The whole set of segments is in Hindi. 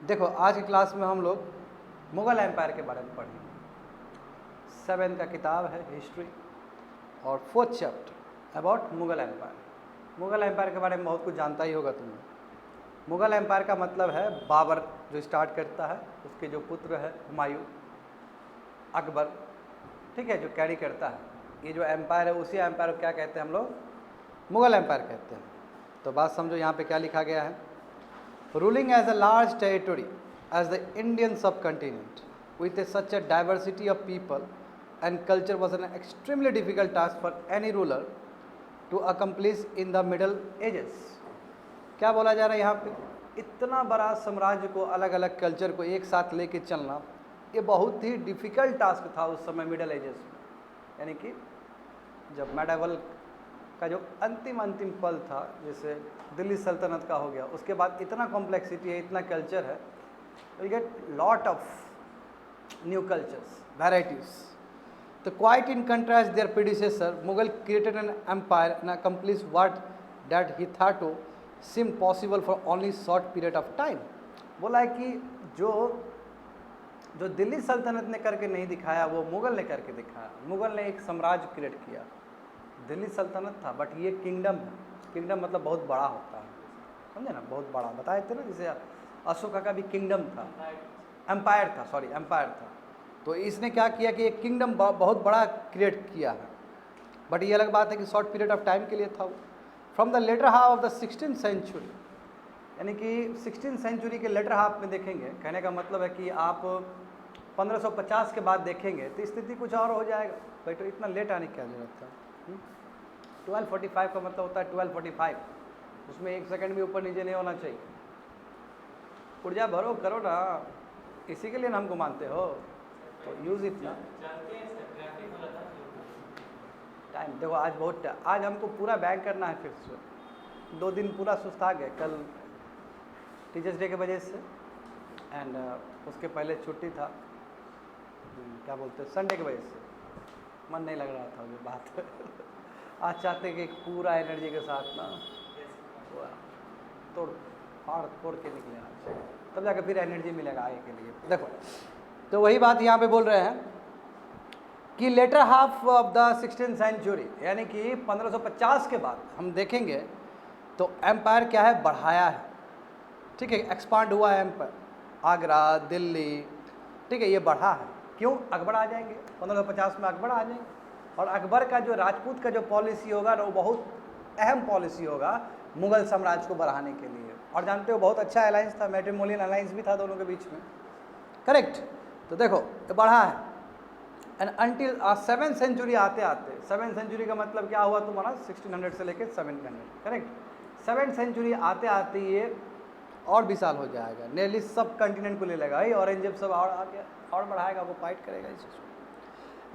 देखो आज की क्लास में हम लोग मुग़ल एम्पायर के बारे में पढ़ेंगे। 7th का किताब है हिस्ट्री और 4th chapter about Mughal empire. Mughal empire के बारे में बहुत कुछ जानता ही होगा तुम्हें। मुग़ल एम्पायर का मतलब है बाबर जो स्टार्ट करता है, उसके जो पुत्र है हुमायूं, अकबर, ठीक है, जो कैरी करता है। ये जो एम्पायर है उसी एम्पायर को क्या कहते हैं हम लोग? मुग़ल एम्पायर कहते हैं। तो बात समझो, यहाँ पे क्या लिखा गया है। Ruling as a large territory as the Indian subcontinent with such a diversity of people and culture was an extremely difficult task for any ruler to accomplish in the Middle Ages। क्या बोला जा रहा है यहाँ पे? इतना बड़ा साम्राज्य को, अलग अलग कल्चर को एक साथ लेके चलना, ये बहुत ही डिफ़िकल्ट टास्क था उस समय मिडल एजेस में। यानी कि जब मेडावल का जो अंतिम पल था, जैसे दिल्ली सल्तनत का हो गया, उसके बाद इतना कॉम्प्लेक्सिटी है, इतना कल्चर है, you get lot of new cultures, varieties. So quite in contrast, their predecessor Mughal created an empire and accomplished what that he thought to seem possible for only short period of time। बोला है कि जो दिल्ली सल्तनत ने करके नहीं दिखाया वो मुग़ल ने करके दिखाया। मुग़ल ने एक साम्राज्य क्रिएट किया, दिल्ली सल्तनत था, बट ये किंगडम है। किंगडम मतलब बहुत बड़ा होता है, समझे ना, बहुत बड़ा बताए थे ना, जैसे अशोका का भी किंगडम था, एम्पायर था, सॉरी एम्पायर था। तो इसने क्या किया कि एक किंगडम बहुत बड़ा क्रिएट किया है, बट ये अलग बात है कि शॉर्ट पीरियड ऑफ टाइम के लिए था वो। From the latter half of the 16th century, यानी कि 16th सेंचुरी के लेटर हाफ में देखेंगे, कहने का मतलब है कि आप 1550 के बाद देखेंगे तो स्थिति कुछ और हो जाएगा। भाई तो इतना लेट आने की क्या जरूरत था? 1245 का मतलब होता है 1245, उसमें 1 सेकंड भी ऊपर नीचे नहीं होना चाहिए। ऊर्जा भरो, करो ना, इसी के लिए ना हमको मानते हो, तो यूज़ इतना टाइम। देखो आज हमको पूरा बैक करना है, फिर से 2 दिन पूरा सुस्ता गए। कल टीचर्स डे के वजह से एंड उसके पहले छुट्टी था, क्या बोलते हैं, संडे की वजह से मन नहीं लग रहा था वो बात। आज चाहते कि पूरा एनर्जी के साथ ना तोड़ के निकले आज, तब जाकर फिर एनर्जी मिलेगा आगे के लिए। देखो तो वही बात यहाँ पे बोल रहे हैं कि latter half of the 16th century, यानी कि 1550 के बाद हम देखेंगे तो एम्पायर क्या है, बढ़ाया है, ठीक है, एक्सपांड हुआ है एम्पायर। आगरा, दिल्ली, ठीक है, ये बढ़ा है। क्यों? अकबर आ जाएंगे 1550 में, अकबर आ जाएंगे, और अकबर का जो राजपूत का जो पॉलिसी होगा ना, वो बहुत अहम पॉलिसी होगा मुग़ल साम्राज्य को बढ़ाने के लिए। और जानते हो बहुत अच्छा अलायंस था, मैट्रिमोनियल अलायंस भी था दोनों के बीच में, करेक्ट। तो देखो ये बढ़ा है एंड अंटिल 7th सेंचुरी आते 7th सेंचुरी का मतलब क्या हुआ तुम्हारा, 1600 से लेकर 700, करेक्ट। 7th सेंचुरी आते ये और विशाल हो जाएगा, नियरली सब कंटिनेंट को ले लेगा। ये औरंगजेब सब और आ गया और बढ़ाएगा, वो फाइट करेगा इस चीज़ को।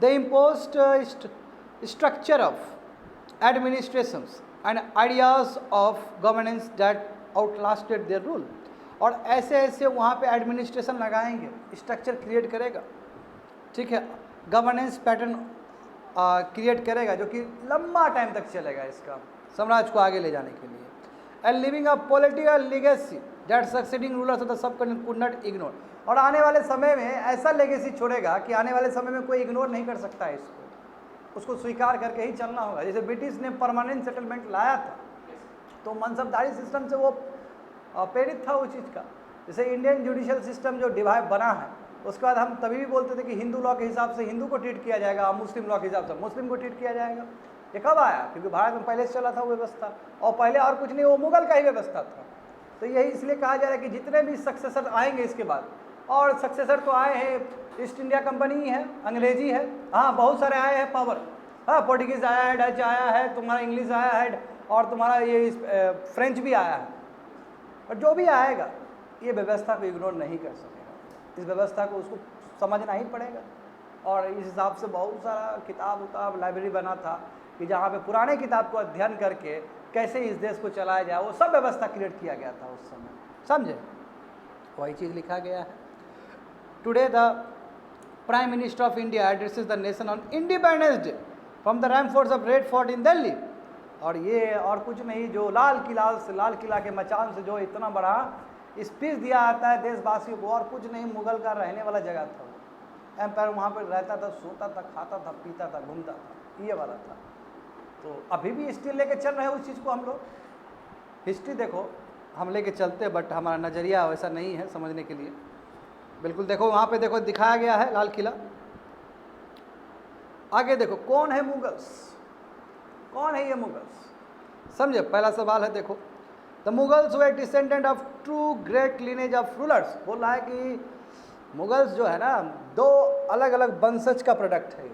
The imposed structure of administrations and ideas of governance that outlasted their rule. और ऐसे वहाँ पे एडमिनिस्ट्रेशन लगाएंगे, स्ट्रक्चर क्रिएट करेगा, ठीक है, गवर्नेंस पैटर्न क्रिएट करेगा जो कि लंबा टाइम तक चलेगा इसका साम्राज्य को आगे ले जाने के लिए। And living a political legacy that succeeding rulers of the sub could not ignore. और आने वाले समय में ऐसा लेगेसी छोड़ेगा कि आने वाले समय में कोई इग्नोर नहीं कर सकता है इसको, उसको स्वीकार करके ही चलना होगा। जैसे ब्रिटिश ने परमानेंट सेटलमेंट लाया था, तो मनसबदारी सिस्टम से वो प्रेरित था वो चीज़ का। जैसे इंडियन जुडिशियल सिस्टम जो डिवाइड बना है, उसके बाद हम तभी भी बोलते थे कि हिंदू लॉ के हिसाब से हिंदू को ट्रीट किया जाएगा, मुस्लिम लॉ के हिसाब से मुस्लिम को ट्रीट किया जाएगा। ये कब आया? क्योंकि भारत में पहले से चला था वो व्यवस्था, और पहले और कुछ नहीं, वो मुग़ल का ही व्यवस्था था। तो यही इसलिए कहा जा रहा है कि जितने भी सक्सेसर आएंगे इसके बाद, और सक्सेसर तो आए हैं, ईस्ट इंडिया कंपनी ही है, अंग्रेजी है, हाँ बहुत सारे आए हैं पावर, हाँ पोर्टुगीज़ आया है, डच आया है, तुम्हारा इंग्लिश आया है, और तुम्हारा ये फ्रेंच भी आया है। और जो भी आएगा ये व्यवस्था को इग्नोर नहीं कर सकेगा, इस व्यवस्था को उसको समझना ही पड़ेगा। और इस हिसाब से बहुत सारा किताब लाइब्रेरी बना था कि जहाँ पे पुराने किताब को अध्ययन करके कैसे इस देश को चलाया जाए, वो सब व्यवस्था क्रिएट किया गया था उस समय, समझे? वही चीज़ लिखा गया है। Today the prime minister of India addresses the nation on independence day from the ramparts of Red Fort in Delhi. और ये और कुछ नहीं, जो लाल किला के मचान से जो इतना बड़ा स्पीच दिया आता है देशवासियों को, और कुछ नहीं, मुगल का रहने वाला जगह था। एम्पायर वहाँ पर रहता था, सोता था, खाता था, पीता था, घूमता था, ये वाला था। तो अभी भी स्टिल लेके चल रहे हैं उस चीज़ को हम लोग। हिस्ट्री देखो हम लेके चलते हैं, बट हमारा नज़रिया वैसा नहीं है समझने के लिए। बिल्कुल देखो वहाँ पे देखो दिखाया गया है लाल किला। आगे देखो कौन है मुगल्स, कौन है ये मुगल्स, समझे। पहला सवाल है देखो, the Mughals way descendant of true great lineage of rulers. बोल रहा है कि मुगल्स जो है ना, दो अलग अलग वंशज का प्रोडक्ट है।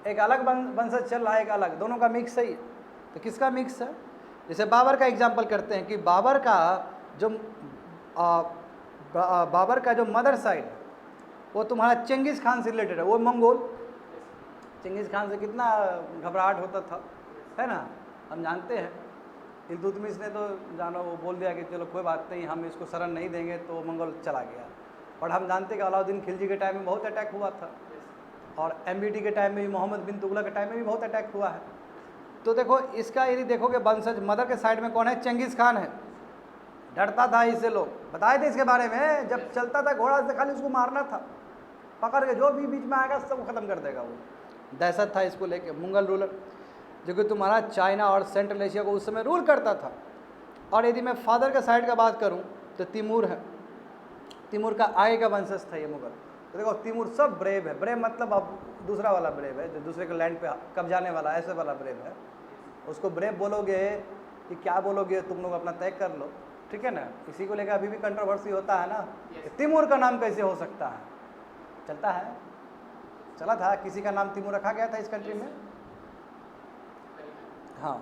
एक अलग वंशज चल रहा है, एक अलग, दोनों का मिक्स है। तो किसका मिक्स है? जैसे बाबर का एग्जाम्पल करते हैं कि बाबर का जो मदर साइड है वो तुम्हारा चंगेज़ खान से रिलेटेड है, वो मंगोल। चंगेज़ खान से कितना घबराहट होता था, है ना, हम जानते हैं। इल्तुतमिश ने तो जानो वो बोल दिया कि चलो कोई बात नहीं, हम इसको शरण नहीं देंगे, तो मंगोल चला गया। और हम जानते हैं कि अलाउद्दीन खिलजी के टाइम में बहुत अटैक हुआ था, और MBT के टाइम में भी, मोहम्मद बिन तुगलक के टाइम में भी बहुत अटैक हुआ है। तो देखो इसका यदि देखोगे वंशज मदर के साइड में कौन है? चंगेज़ खान है। डरता था इससे, लोग बताए थे इसके बारे में, जब चलता था घोड़ा से खाली उसको मारना था, पकड़ के जो भी बीच में आएगा सब ख़त्म कर देगा। वो दहशत था इसको लेके। मुगल रूलर जो कि तुम्हारा चाइना और सेंट्रल एशिया को उस समय रूल करता था। और यदि मैं फादर के साइड का बात करूं तो तिमूर है। तिमूर का आगे का वंशज था ये मुगल। तो देखो तिमूर सब ब्रेव है। ब्रेव मतलब अब दूसरा वाला ब्रेव है, जो दूसरे के लैंड पे कब्जाने वाला, ऐसे वाला ब्रेव है। उसको ब्रेव बोलोगे कि क्या बोलोगे तुम लोग अपना तय कर लो, ठीक है ना। इसी को लेकर अभी भी कंट्रोवर्सी होता है ना, तिमूर का नाम कैसे हो सकता है, चलता है, चला था, किसी का नाम तिमूर रखा गया था इस कंट्री में। हाँ,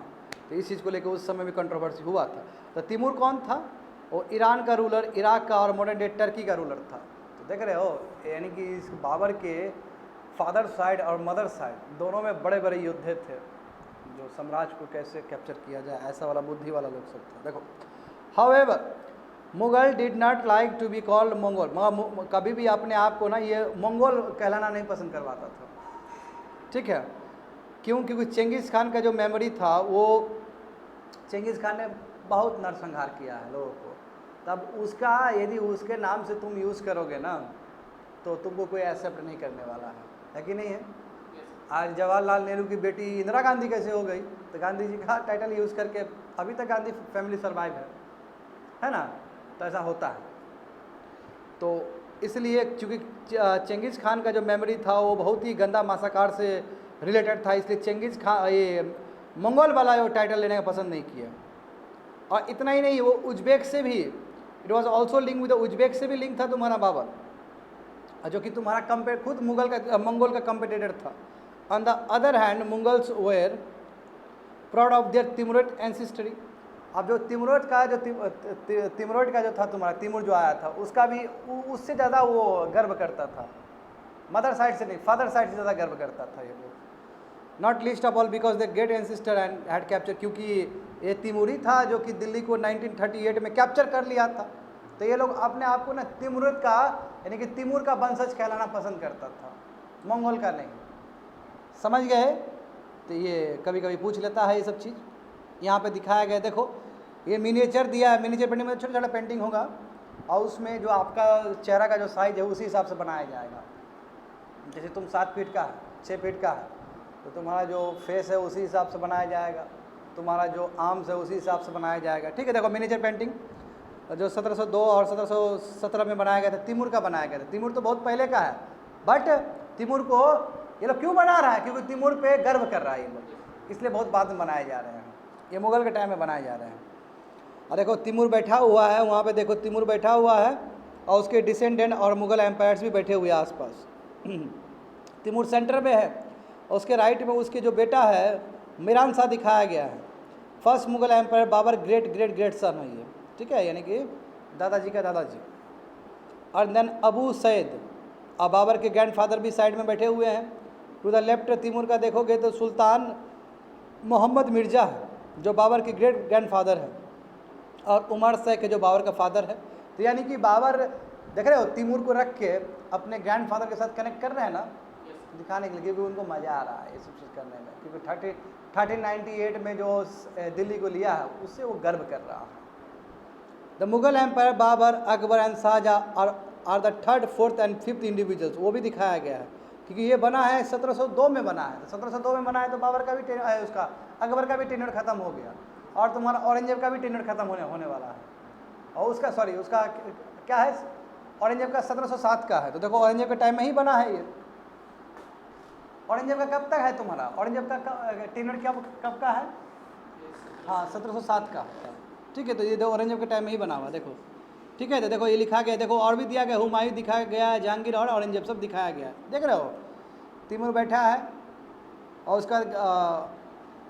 तो इस चीज़ को लेकर उस समय भी कंट्रोवर्सी हुआ था। तो तिमूर कौन था? वो ईरान का रूलर, इराक का और मॉडर्न डे टर्की का रूलर था। तो देख रहे हो, यानी कि इस बाबर के फादर साइड और मदर साइड दोनों में बड़े बड़े योद्धे थे, जो साम्राज्य को कैसे कैप्चर किया जाए, ऐसा वाला बुद्धि वाला लोग सब थे। देखो however Mughal did not like to be called Mongol. मगर कभी भी अपने आप को ना ये मंगोल कहलाना नहीं पसंद करवाता था, ठीक है। क्यों? क्योंकि चंगेज़ खान का जो मेमोरी था, वो चंगेज़ खान ने बहुत नरसंहार किया है लोगों को। तब उसका यदि उसके नाम से तुम यूज़ करोगे ना, तो तुमको कोई एक्सेप्ट नहीं करने वाला है कि नहीं है। आज जवाहरलाल नेहरू की बेटी इंदिरा गांधी कैसे हो गई? तो गांधी जी का टाइटल यूज़ करके अभी तक गांधी फैमिली सर्वाइव है ना। तो ऐसा होता है। तो इसलिए चूँकि चंगेज़ खान का जो मेमोरी था वो बहुत ही गंदा मासाकार से रिलेटेड था, इसलिए चंगेज़ खान ये मंगोल वाला वो टाइटल लेने का पसंद नहीं किया। और इतना ही नहीं, वो उज्बेक से भी, it was also link with Uzbek से भी लिंक था तुम्हारा बाबर, जो कि तुम्हारा खुद मंगोल का कंपेटिटर था। On the other hand Mughals were proud of their Timurid ancestry. अब जो तिमुरिड का जो था तुम्हारा, तिमुर जो आया था, उसका भी उससे ज़्यादा वो गर्व करता था। मदर साइड से नहीं, फादर साइड से ज़्यादा गर्व करता था ये लोग। Not least of all because the great ancestor and had capture, क्योंकि ये तिमुरी था जो कि दिल्ली को 1938 में कैप्चर कर लिया था। तो ये लोग अपने आप को ना तिमुरिद का, यानी कि तिमूर का वंशज कहलाना पसंद करता था, मंगोल का नहीं। समझ गए? तो ये कभी कभी पूछ लेता है ये सब चीज़। यहाँ पे दिखाया गया, देखो ये मिनिएचर दिया है। मिनिएचर पेंटिंग में छोटा छोटा पेंटिंग होगा, और उसमें जो आपका चेहरा का जो साइज है उसी हिसाब से बनाया जाएगा। जैसे तुम 7 फीट का है, 6 फीट का है, तो तुम्हारा जो फेस है उसी हिसाब से बनाया जाएगा, तुम्हारा जो आर्म्स है उसी हिसाब से बनाया जाएगा, ठीक है। देखो मिनिएचर पेंटिंग जो 1702 और 1717 में बनाया गया था, तिमूर का बनाया गया था। तिमूर तो बहुत पहले का है, बट तिमूर को ये लोग क्यों बना रहा है? क्योंकि तिमूर पे गर्व कर रहा है ये लोग, इसलिए बहुत बाद में बनाए जा रहे हैं। ये मुगल के टाइम में बनाए जा रहे हैं। और देखो तिमूर बैठा हुआ है वहाँ पे, देखो तिमूर बैठा हुआ है और उसके डिसेंडेंट और मुगल एम्पायर्स भी बैठे हुए हैं आसपास। तिमूर सेंटर में है और उसके राइट में उसके जो बेटा है मीरान शाह दिखाया गया है। First Mughal empire Babur great great great son है ये, ठीक है, यानी कि दादाजी का दादाजी। और देन अबू सैद, अब बाबर के ग्रैंडफादर भी साइड में बैठे हुए हैं। टू द लेफ्ट तिमूर का देखोगे तो सुल्तान मोहम्मद मिर्ज़ा है, जो बाबर के ग्रेट ग्रैंडफादर है, और उमर शेख जो बाबर का फादर है। तो यानी कि बाबर देख रहे हो तिमूर को रख के अपने ग्रैंडफादर के साथ कनेक्ट कर रहे हैं ना, दिखाने के लिए, क्योंकि उनको मज़ा आ रहा है ये सब चीज़ करने में। क्योंकि 1398 में जो दिल्ली को लिया है उससे वो गर्व कर रहा है। The Mughal empire Babur, Akbar and Shah Jahan are the third, fourth and fifth individuals, वो भी दिखाया गया है क्योंकि ये बना है 1702 में बना है। 1702 में बना है तो बाबर का भी उसका अकबर का भी टेन्योर खत्म हो गया और तुम्हारा औरंगजेब का भी टेन्योर खत्म होने वाला है। और उसका उसका क्या है, औरंगजेब का 1707 का है। तो देखो औरंगजेब के टाइम में ही बना है ये। औरंगजेब का कब तक है तुम्हारा, औरंगजेब का टेन्योर कब का है? हाँ 1707 का, ठीक है। तो ये देखो औरंगजेब के टाइम में ही बना हुआ, देखो ठीक है। तो देखो ये लिखा गया, देखो और भी दिया गया, हुमायूं दिखाया गया, जहांगीर और औरंगजेब सब दिखाया गया, देख रहे हो। तैमूर बैठा है और उसका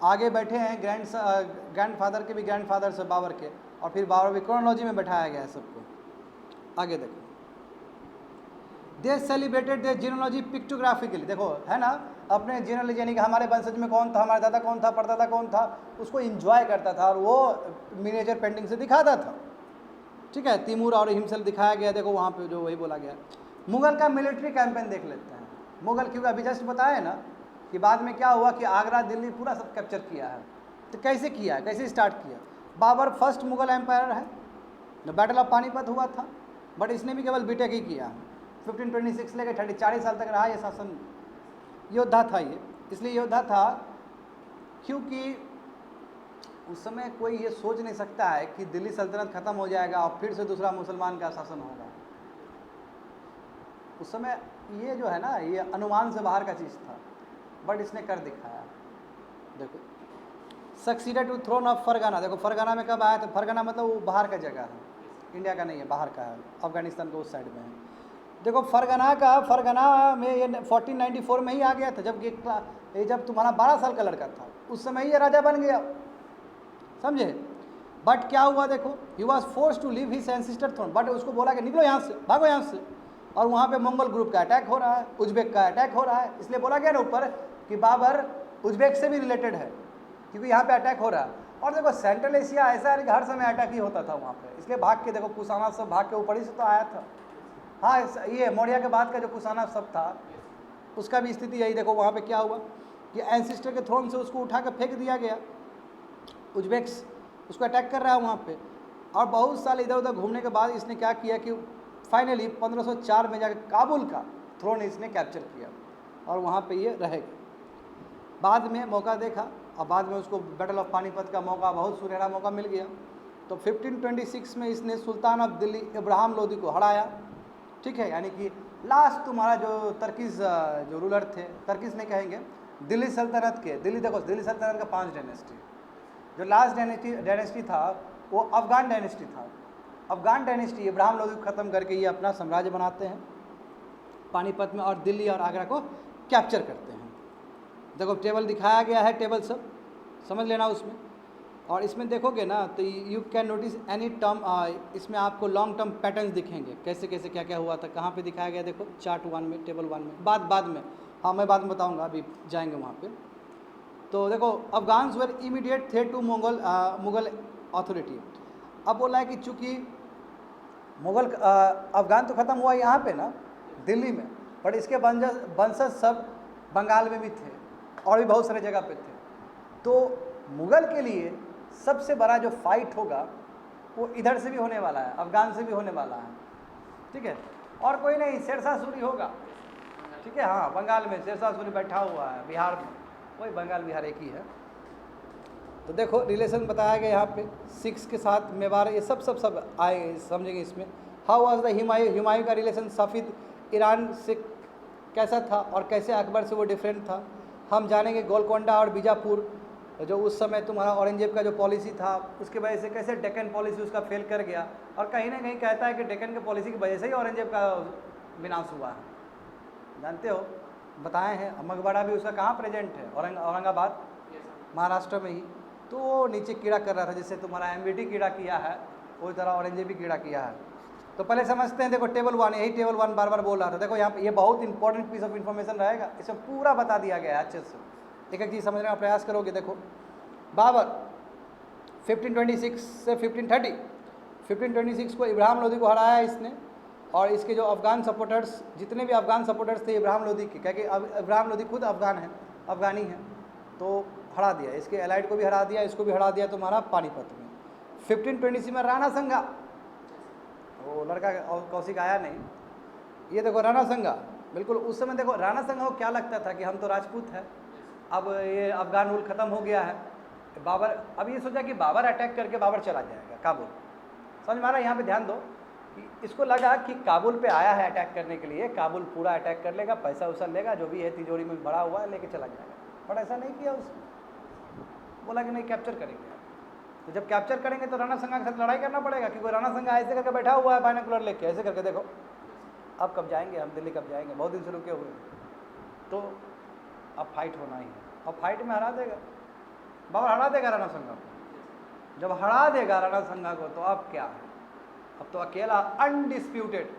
आगे बैठे हैं ग्रैंडफादर के भी ग्रैंडफादर से बाबर के, और फिर बाबर भी क्रोनोलॉजी में बैठाया गया है सबको। आगे देखो, दे सेलिब्रेटेड दे जीनोलॉजी पिक्टोग्राफिकली, देखो है ना, अपने जीनोलॉजी यानी कि हमारे वंशज में कौन था, हमारा दादा कौन था, परदादा कौन था, उसको इंजॉय करता था और वो मिनिएचर पेंटिंग से दिखाता था, ठीक है। तैमूर और हिमसेल्फ दिखाया गया, देखो वहाँ पे जो वही बोला गया। मुगल का मिलिट्री कैंपेन देख लेते हैं। मुगल क्योंकि अभी जस्ट बताया ना कि बाद में क्या हुआ कि आगरा दिल्ली पूरा सब कैप्चर किया है। तो कैसे किया है, कैसे स्टार्ट किया? बाबर फर्स्ट मुगल एम्पायर है, बैटल ऑफ पानीपत हुआ था, बट इसने भी केवल बीटेक ही किया है। 1526 लेकर 40 साल तक रहा ये शासन, योद्धा था ये। इसलिए योद्धा था क्योंकि उस समय कोई ये सोच नहीं सकता है कि दिल्ली सल्तनत खत्म हो जाएगा और फिर से दूसरा मुसलमान का शासन होगा। उस समय ये जो है ना, ये अनुमान से बाहर का चीज़ था, बट इसने कर दिखाया। देखो succeeded to throne of Fergana, देखो फरगाना में कब आया? तो फरगाना मतलब वो बाहर का जगह है, इंडिया का नहीं है, बाहर का है, अफगानिस्तान को उस साइड में है। देखो फरगाना में ये 1494 में ही आ गया था, जब तुम्हारा 12 साल का लड़का था उस समय ही ये राजा बन गया, समझे। बट क्या हुआ देखो, he was force to leave his ancestor throne, but उसको बोला कि निकलो यहाँ से, भागो यहाँ से। और वहाँ पे मंगोल ग्रुप का अटैक हो रहा है, उज्बेक का अटैक हो रहा है, इसलिए बोला गया ना ऊपर कि बाबर उज्बेक से भी रिलेटेड है क्योंकि यहाँ पे अटैक हो रहा है। और देखो सेंट्रल एशिया ऐसा है कि हर समय अटैक ही होता था वहाँ पे, इसलिए भाग के, देखो कुशाना सब भाग के ऊपर ही से तो आया था। हाँ ये मौर्य के बाद का जो कुशाना सब था उसका भी स्थिति यही। देखो वहाँ पे क्या हुआ कि एंसेस्टर के थ्रोन से उसको उठा कर फेंक दिया गया, उज्बेक्स उसको अटैक कर रहा है वहाँ पे। और बहुत साल इधर उधर घूमने के बाद इसने क्या किया कि फाइनली 1504 में जाकर काबुल का थ्रोन इसने कैप्चर किया और वहाँ पे ये रहेगा। बाद में मौका देखा और बाद में उसको बैटल ऑफ पानीपत का मौका, बहुत सुनहरा मौका मिल गया। तो 1526 में इसने सुल्तान ऑफ दिल्ली इब्राहिम लोदी को हराया, ठीक है। यानी कि लास्ट तुम्हारा जो तर्किस जो रूलर थे, तर्किस नहीं कहेंगे, दिल्ली सल्तनत के, दिल्ली देखो दिल्ली सल्तनत का 5 डायनेस्टी, जो लास्ट डायनेस्टी था वो अफगान डायनेस्टी था। अफगान डायनेस्टी इब्राहिम लोदी को ख़त्म करके ये अपना साम्राज्य बनाते हैं पानीपत में और दिल्ली और आगरा को कैप्चर करते हैं। देखो टेबल दिखाया गया है, टेबल सब समझ लेना उसमें। और इसमें देखोगे ना तो you can notice any term, इसमें आपको लॉन्ग टर्म पैटर्न्स दिखेंगे, कैसे कैसे क्या क्या हुआ था, कहाँ पे दिखाया गया। देखो चार्ट 1 में, टेबल 1 में, बाद में, हाँ मैं बाद में बताऊँगा, अभी जाएंगे वहाँ पे। तो देखो अफगान्स वर इमीडिएट थे टू मुगल अथॉरिटी। अब बोला है कि चूँकि मुगल अफगान तो ख़त्म हुआ यहाँ पे ना दिल्ली में, बट इसके वंशज सब बंगाल में भी थे और भी बहुत सारे जगह पे थे। तो मुगल के लिए सबसे बड़ा जो फाइट होगा वो इधर से भी होने वाला है, अफगान से भी होने वाला है, ठीक है। और कोई नहीं, शेरशाह सूरी होगा, ठीक है। हाँ बंगाल में शेरशाह सूरी बैठा हुआ है, बिहार में वही, बंगाल बिहार एक ही है। तो देखो रिलेशन बताया गया यहाँ पे, सिक्स के साथ मेवाड़, ये सब आए समझेंगे इसमें। हाउ वाज द हुमायूं का रिलेशन सफ़ीद ईरान से कैसा था और कैसे अकबर से वो डिफरेंट था, हम जानेंगे। गोलकोंडा और बीजापुर, जो उस समय तुम्हारा औरंगजेब का जो पॉलिसी था उसके वजह से कैसे डेक्कन पॉलिसी उसका फेल कर गया, और कहीं ना कहीं कहता है कि डेक्कन की पॉलिसी की वजह से ही औरंगजेब का विनाश हुआ है, जानते हो, बताए हैं। मकबरा भी उसका कहाँ प्रेजेंट है, औरंगाबाद, महाराष्ट्र में ही। तो वो नीचे कीड़ा कर रहा था, जिससे तुम्हारा एमबीटी कीड़ा किया है वही तरह औरंगजेब भी कीड़ा किया है। तो पहले समझते हैं, देखो टेबल 1, यही टेबल 1 बार बार बोल रहा था। देखो यहाँ पे ये बहुत इंपॉर्टेंट पीस ऑफ इन्फॉर्मेशन रहेगा, इसमें पूरा बता दिया गया है अच्छे से, एक एक चीज़ समझने का प्रयास करोगे। देखो बाबर 1526 से 1530, 1526 को इब्राहिम लोदी को हराया इसने, और इसके जो अफगान सपोर्टर्स, जितने भी अफगान सपोर्टर्स थे इब्राहिम लोदी के, क्योंकि इब्राहिम लोदी खुद अफगान है, अफगानी है, तो हरा दिया। इसके एलाइड को भी हरा दिया, इसको भी हरा दिया तुम्हारा पानीपत में। 1526 में राणा संगा, वो लड़का कौशिक आया नहीं। ये देखो राणा संगा, बिल्कुल उस समय देखो राणा संगा को क्या लगता था कि हम तो राजपूत हैं, अब ये अफगान रूल ख़त्म हो गया है, बाबर अब ये सोचा कि बाबर अटैक करके बाबर चला जाएगा काबुल। समझ में आ रहा है? यहाँ पे ध्यान दो कि इसको लगा कि काबुल पे आया है अटैक करने के लिए, काबुल पूरा अटैक कर लेगा, पैसा वैसा लेगा, जो भी है तिजोरी में भरा हुआ है लेके चला जाएगा। बट ऐसा नहीं किया उसने, बोला कि नहीं कैप्चर करेंगे। तो जब कैप्चर करेंगे तो राणा संगा के साथ लड़ाई करना पड़ेगा, क्योंकि राणा संगा ऐसे करके बैठा हुआ है बाइनोकुलर लेके, ऐसे करके देखो अब कब जाएंगे हम, दिल्ली कब जाएंगे, बहुत दिन से रुके हुए। तो अब फाइट होना ही है, अब फाइट में हरा देगा बाबर, हरा देगा राणा संगा को। जब हरा देगा राणा संगा को तो अब क्या है, अब तो अकेला अनडिस्प्यूटेड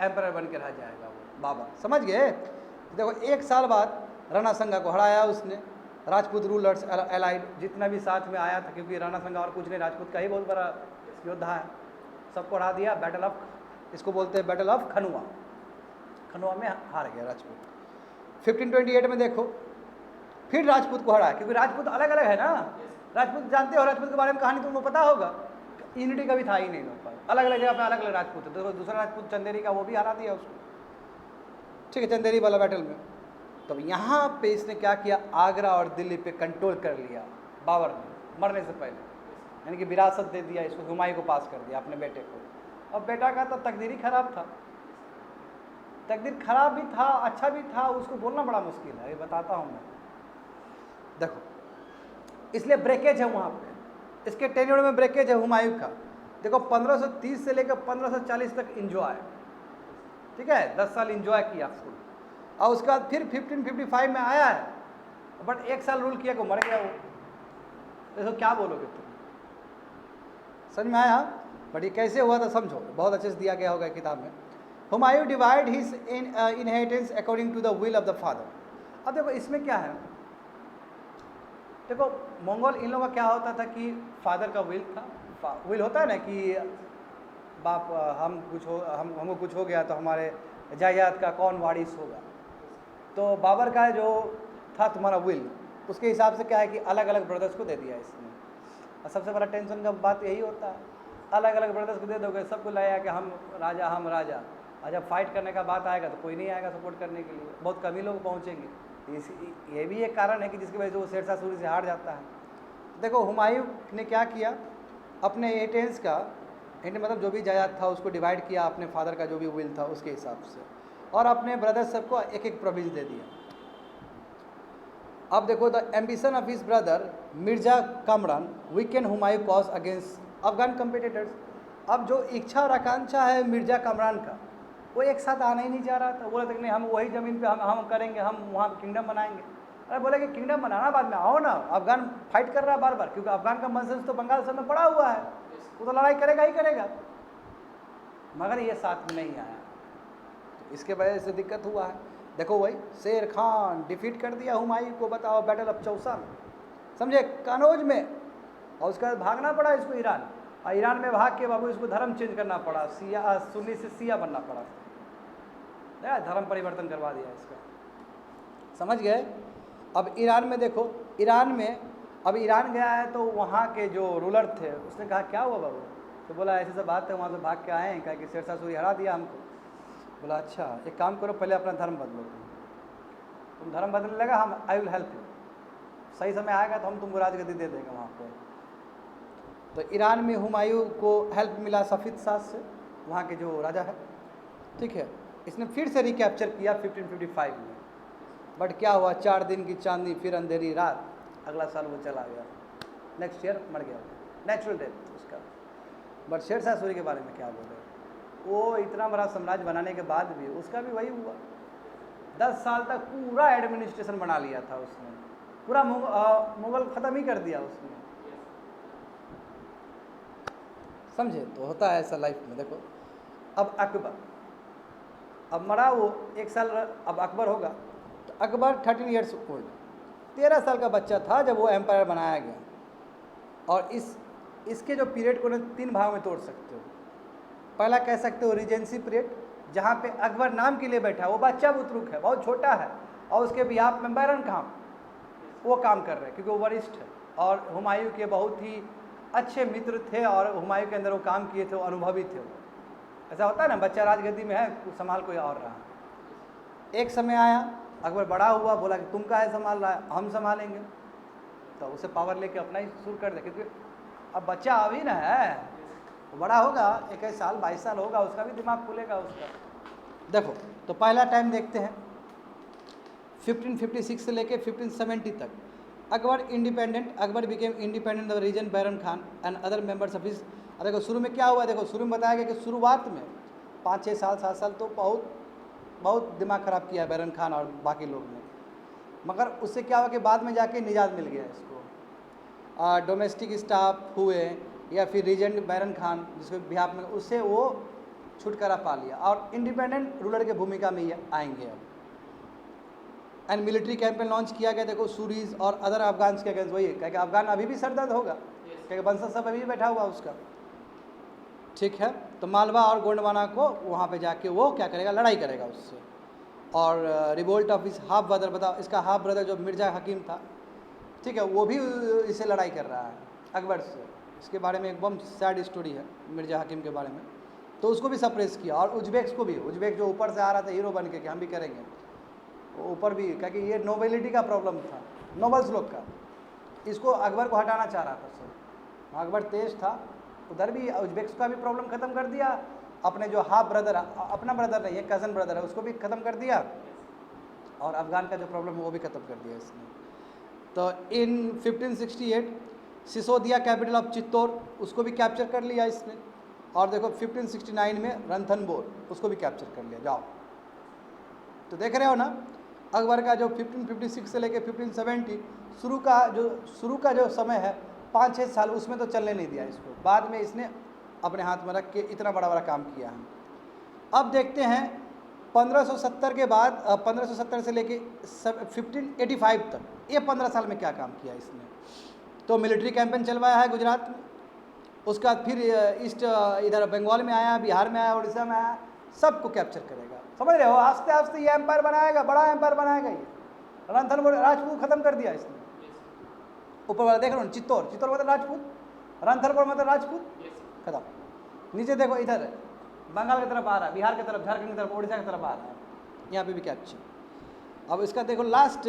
एम्परर बन के रह जाएगा वो बाबर। समझ गए? देखो 1 साल बाद राणा संगा को हराया उसने, राजपूत रूलर्स एलाइड जितना भी साथ में आया था, क्योंकि राणा संगा और कुछ नहीं, राजपूत का ही बहुत बड़ा योद्धा है, सबको हरा दिया। बैटल ऑफ, इसको बोलते हैं बैटल ऑफ खनुआ, खनुआ में हार गया राजपूत। 1528 में देखो फिर राजपूत को हराया, क्योंकि राजपूत अलग अलग है ना, राजपूत जानते हो, राजपूत के बारे में कहानी तुमको पता होगा, यूनिटी कभी था ही नहीं लोग पर, अलग अलग जगह पे अलग अलग राजपूत है। तो दूसरा राजपूत चंदेरी का, वो भी हरा दिया उसको, ठीक है, चंदेरी वाला बैटल में। तो यहाँ पे इसने क्या किया, आगरा और दिल्ली पे कंट्रोल कर लिया बाबर ने मरने से पहले, यानी कि विरासत दे दिया इसको, हुमायूं को पास कर दिया अपने बेटे को। और बेटा का तो तकदीर ही खराब था, तकदीर खराब भी था अच्छा भी था, उसको बोलना बड़ा मुश्किल है, ये बताता हूँ मैं। देखो इसलिए ब्रेकेज है वहाँ पे, इसके टेन्योर में ब्रेकेज है हुमायूं का। देखो 1530 से लेकर 1540 तक इंजॉय, ठीक है, 10 साल इंजॉय किया फुल, और उसके बाद फिर 1555 में आया है, बट 1 साल रूल किया को मर गया वो। देखो क्या बोलोगे तुम, समझ में आया? बट ये कैसे हुआ था समझो, बहुत अच्छे से दिया गया होगा किताब में। Humayun divide his inheritance according to the will of the father. अब देखो इसमें क्या है, देखो मंगोल इन लोगों का क्या होता था कि फादर का विल था, विल होता है ना कि बाप हमको कुछ हो गया तो हमारे जायदाद का कौन वारिस होगा। तो बाबर का जो था तुम्हारा विल, उसके हिसाब से क्या है कि अलग अलग ब्रदर्स को दे दिया इसने। और सबसे बड़ा टेंशन का बात यही होता है, अलग अलग ब्रदर्स को दे दोगे, सबको लाया कि हम राजा हम राजा, और जब फाइट करने का बात आएगा तो कोई नहीं आएगा सपोर्ट करने के लिए, बहुत कम ही लोग पहुँचेंगे। ये भी एक कारण है कि जिसकी वजह से वो शेरशाह सूरी से हार जाता है। देखो हुमायूं ने क्या किया, अपने एटेंस का मतलब जो भी जायदाद था उसको डिवाइड किया, अपने फादर का जो भी विल था उसके हिसाब से, और अपने ब्रदर्स सबको एक एक प्रोविंस दे दिया। अब देखो the ambition of his brother Mirza Kamran weekend Humayun cause against Afghan competitors. अब जो इच्छा और आकांक्षा है मिर्जा कामरान का, वो एक साथ आना ही नहीं जा रहा था। बोला था कि नहीं हम वही ज़मीन पे हम करेंगे, हम वहाँ किंगडम बनाएंगे। अरे बोले कि किंगडम बनाना बाद में, आओ ना, अफगान फाइट कर रहा है बार बार, क्योंकि अफगान का मंसस तो बंगाल सब में पड़ा हुआ है, वो तो लड़ाई करेगा ही करेगा। मगर ये साथ में नहीं आया, तो इसके वजह से दिक्कत हुआ है। देखो वही शेर खान डिफीट कर दिया हुमायूं को, बताओ बैटल ऑफ चौसा में, समझे, कनौज में। और उसके बाद भागना पड़ा इसको ईरान, और ईरान में भाग के बाबू इसको धर्म चेंज करना पड़ा, सिया सुन्नी से सिया बनना पड़ा, धर्म परिवर्तन करवा दिया इसका, समझ गए। अब ईरान में देखो, ईरान में अब ईरान गया है तो वहाँ के जो रूलर थे उसने कहा क्या हुआ बाबू, तो बोला ऐसी सब बात है, वहाँ से भाग के आए हैं, कहा कि शेरशाह सूरी हरा दिया हमको। बोला अच्छा एक काम करो, पहले अपना धर्म बदलो, तुम धर्म बदलने लगा, हम आई विल हेल्प यू, सही समय आएगा तो हम तुमको राजगद्दी दे देंगे वहाँ पर। तो ईरान में हुमायूं को हेल्प मिला सफ़ीद शाह से, वहाँ के जो राजा है, ठीक है। इसने फिर से रिकैप्चर किया 1555 में, बट क्या हुआ, 4 दिन की चांदनी फिर अंधेरी रात, अगला साल वो चला गया, नेक्स्ट ईयर मर गया, नेचुरल डेथ उसका। बट शेरशाह सूरी के बारे में क्या बोले, वो इतना बड़ा साम्राज्य बनाने के बाद भी उसका भी वही हुआ, 10 साल तक पूरा एडमिनिस्ट्रेशन बना लिया था उसने, पूरा मुगल ख़त्म ही कर दिया उसने, समझे। तो होता है ऐसा लाइफ में। देखो अब अकबर, अब मरा वो 1 साल, अब अकबर होगा, तो अकबर 13 ईयर्स ओल्ड, 13 साल का बच्चा था जब वो एम्पायर बनाया गया। और इसके जो पीरियड को 3 भाग में तोड़ सकते हो। पहला कह सकते हो रीजेंसी पीरियड, जहाँ पे अकबर नाम के लिए बैठा, वो बच्चा बुतरुक है, बहुत छोटा है, और उसके बिहाफ में बैरन खान वो काम कर रहे हैं, क्योंकि वो वरिष्ठ है और हुमायूं के बहुत ही अच्छे मित्र थे, और हुमायूं के अंदर वो काम किए थे, वो अनुभवी थे वो। ऐसा होता है ना, बच्चा राजगद्दी में है, संभाल कोई और रहा। एक समय आया, अकबर बड़ा हुआ, बोला कि तुम काहे संभाल रहा है, हम संभालेंगे। तो उसे पावर लेके अपना ही शुरू कर दे, क्योंकि अब बच्चा अभी ना है, वो बड़ा होगा, 21 साल 22 साल होगा, उसका भी दिमाग खुलेगा उसका। देखो तो पहला टाइम देखते हैं 1556 से लेके 1570 तक। Akbar independent, Akbar became independent of regent Bairam Khan and other members of his. देखो शुरू में क्या हुआ, देखो शुरू में बताया गया कि शुरुआत में 5-6 साल 7 साल तो बहुत दिमाग ख़राब किया बैरन खान और बाकी लोग ने, मगर उससे क्या हुआ कि बाद में जाके निजात मिल गया इसको। डोमेस्टिक स्टाफ हुए या फिर रीजेंट बैरन खान जिसको बिहार में, उससे वो छुटकारा पा लिया और इंडिपेंडेंट रूलर की भूमिका में ये आएंगे अब। एंड मिलिट्री कैंपेन लॉन्च किया गया, देखो सूरीज और अदर अफगान के अगेंस्ट। वही क्योंकि अफगान अभी भी सरदर्द होगा, क्योंकि बंसर सब अभी भी बैठा हुआ उसका, ठीक है। तो मालवा और गोंडवाना को वहाँ पे जाके वो क्या करेगा, लड़ाई करेगा उससे। और रिवोल्ट ऑफ इस हाफ ब्रदर, बताओ इसका हाफ ब्रदर जो मिर्जा हकीम था, ठीक है, वो भी इससे लड़ाई कर रहा है अकबर से। इसके बारे में एकदम सैड स्टोरी है मिर्जा हकीम के बारे में। तो उसको भी सप्रेस किया, और उज्बेक्स को भी, उज्बेक जो ऊपर से आ रहा था हीरो बन के कि हम भी करेंगे, वो ऊपर भी, क्योंकि ये नोबिलिटी का प्रॉब्लम था, नोबल्स लोग का, इसको अकबर को हटाना चाह रहा था सब। अकबर तेज था, उधर भी उज्बेक्स का भी प्रॉब्लम ख़त्म कर दिया, अपने जो हाफ ब्रदर, अपना ब्रदर नहीं है कज़न ब्रदर है, उसको भी ख़त्म कर दिया, और अफगान का जो प्रॉब्लम है वो भी ख़त्म कर दिया इसने। तो इन 1568 सिसोदिया कैपिटल ऑफ चित्तौड़, उसको भी कैप्चर कर लिया इसने। और देखो 1569 में रणथंबोर, उसको भी कैप्चर कर लिया। जाओ तो देख रहे हो ना, अकबर का जो 1556 से लेकर 1570 शुरू का जो समय है 5-6 साल, उसमें तो चलने नहीं दिया इसको, बाद में इसने अपने हाथ में रख के इतना बड़ा काम किया है। अब देखते हैं 1570 के बाद, 1570 से लेके 1585 तक, ये 15 साल में क्या काम किया इसने। तो मिलिट्री कैंपेन चलवाया है गुजरात में, उसके बाद फिर ईस्ट इधर बंगाल में आया, बिहार में आया, उड़ीसा में आया, सबको कैप्चर करेगा, समझ रहे हो। आस्ते आस्ते ये एम्पायर बनाएगा, बड़ा एम्पायर बनाएगा ये। रणथंबोर राजपूत खत्म कर दिया इसने। ऊपर वाला देख रहे हो, चित्तौड़ मतलब राजपूत, रणथंबोर मतलब राजपूत, खत्म। नीचे देखो, इधर बंगाल की तरफ आ रहा है, बिहार की तरफ, झारखंड की तरफ, उड़ीसा की तरफ आ रहा है, यहाँ पे भी कैप्चर। अब इसका देखो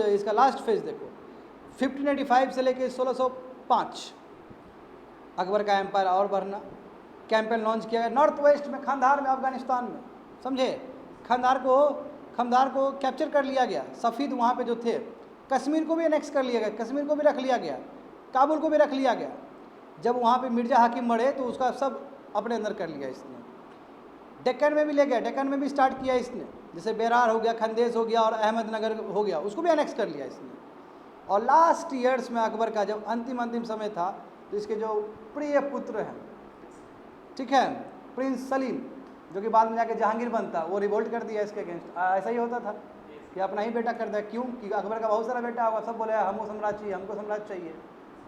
इसका लास्ट फेज देखो, 1585 से लेके 1605 अकबर का एम्पायर और बढ़ना। कैंपेन लॉन्च किया गया नॉर्थ वेस्ट में, खंडार में, अफगानिस्तान में, समझे। खंडार को कैप्चर कर लिया गया, सफ़ीद वहाँ पे जो थे। कश्मीर को भी एनेक्स कर लिया गया, कश्मीर को भी रख लिया गया, काबुल को भी रख लिया गया। जब वहाँ पे मिर्जा हाकिम मरे तो उसका सब अपने अंदर कर लिया इसने। डेक्कन में भी ले गया, डेक्कन में भी स्टार्ट किया इसने, जैसे बेरार हो गया, खंदेश हो गया और अहमदनगर हो गया, उसको भी एनेक्स कर लिया इसने। और लास्ट ईयर्स में अकबर का जब अंतिम समय था, तो इसके जो प्रिय पुत्र हैं, ठीक है, प्रिंस सलीम, जो कि बाद में जाके जहांगीर बनता, वो रिवोल्ट कर दिया इसके अगेंस्ट। ऐसा ही होता था कि अपना ही बेटा कर दिया। क्यों? कि अकबर का बहुत सारा बेटा होगा, सब बोले हमको सम्राट चाहिए, हमको सम्राट चाहिए।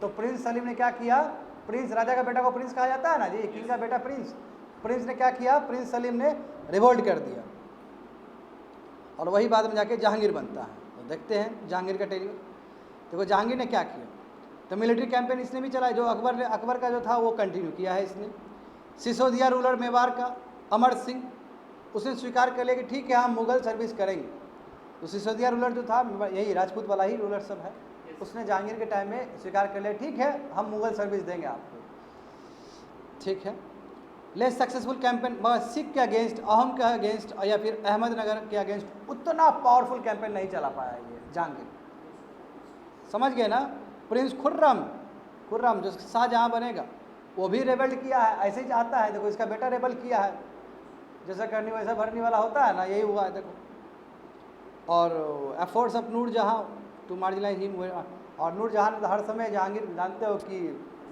तो प्रिंस सलीम ने क्या किया, प्रिंस, राजा का बेटा को प्रिंस कहा जाता है ना जी, किंग का बेटा प्रिंस। प्रिंस ने क्या किया, प्रिंस सलीम ने रिवोल्ट कर दिया, और वही बाद में जाके जहांगीर बनता है। तो देखते हैं जहांगीर का टेरियर। देखो जहांगीर ने क्या किया, तो मिलिट्री कैंपेन इसने भी चलाया, जो अकबर का जो था वो कंटिन्यू किया है इसने। सिसोदिया रूलर मेवाड़ का अमर सिंह, उसने स्वीकार कर लिया कि ठीक है हम मुगल सर्विस करेंगे। तो सिसोदिया रूलर जो था, यही राजपूत वाला ही रूलर सब है, उसने जहांगीर के टाइम में स्वीकार कर लिया, ठीक है हम मुगल सर्विस देंगे आपको, ठीक है। लेस सक्सेसफुल कैंपेन, मगर सिख के अगेंस्ट, अहम के अगेंस्ट या फिर अहमदनगर के अगेंस्ट उतना पावरफुल कैंपेन नहीं चला पाया ये जहांगीर, समझ गए ना। प्रिंस खुर्रम जो शाहजहाँ बनेगा, वो भी रेबल किया है, ऐसे ही चाहता है। देखो इसका बेटा रेबल किया है, जैसा करनी वैसा भरने वाला होता है ना, यही हुआ है देखो। और efforts of Nur Jahan to marginalise him, और नूरजहाँ ने तो हर समय, जहांगीर जानते हो कि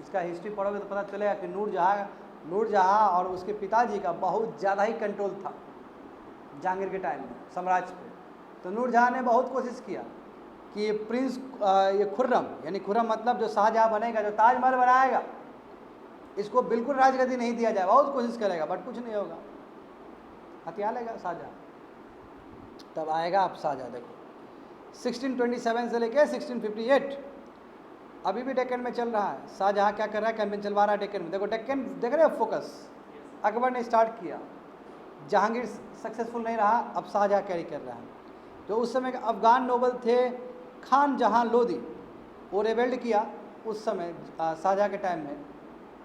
इसका हिस्ट्री पढ़ोगे तो पता चलेगा कि नूरजहाँ और उसके पिताजी का बहुत ज़्यादा ही कंट्रोल था जहांगीर के टाइम में साम्राज्य पे। तो नूरजहाँ ने बहुत कोशिश किया कि प्रिंस ये खुर्रम, यानी खुर्रम मतलब जो शाहजहाँ बनेगा, जो ताजमहल बनाएगा, इसको बिल्कुल राजगद्दी नहीं दिया जाए। बहुत कोशिश करेगा बट कुछ नहीं होगा, हथिया लेगा शाहजहाँ, तब आएगा आप शाहजहाँ। देखो 1627 से लेके 1658 अभी भी डेक्कन में चल रहा है। शाहजहाँ क्या कर रहा है, कैंपेन चलवा रहा है डेक्कन में। देखो डेक्कन देख रहे हो, फोकस अकबर ने स्टार्ट किया, जहांगीर सक्सेसफुल नहीं रहा, अब शाहजहाँ कैरी कर रहा है। जो उस समय के अफगान नोबल थे खान जहां लोदी, वो रेबेल्ड किया उस समय शाहजहाँ के टाइम में,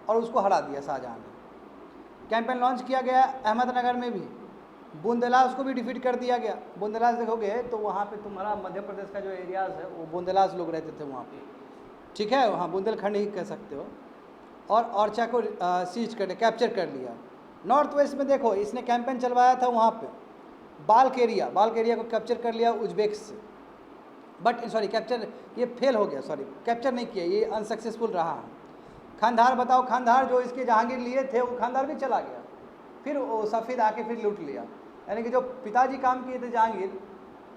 और उसको हरा दिया शाहजहाँ ने। कैंपेन लॉन्च किया गया अहमदनगर में भी, बूंदेलास को भी डिफीट कर दिया गया। बूंदेलास देखोगे तो वहाँ पे तुम्हारा मध्य प्रदेश का जो एरियाज़ है वो बूंदेलास लोग रहते थे वहाँ पे, ठीक है, वहाँ बुंदेलखंड ही कह सकते हो। और ओरछा को सीज कर कैप्चर कर लिया। नॉर्थ वेस्ट में देखो इसने कैंपेन चलवाया था वहाँ पे, बाल्क एरिया को कैप्चर कर लिया उज्बेक से, बट सॉरी कैप्चर ये फेल हो गया, सॉरी कैप्चर नहीं किया, ये अनसक्सेसफुल रहा। खांधार बताओ, खांधार जो इसके जहांगीर लिए थे वो खांधार भी चला गया, फिर वो सफ़ेद आके फिर लूट लिया। यानी कि जो पिताजी काम किए थे जहांगीर,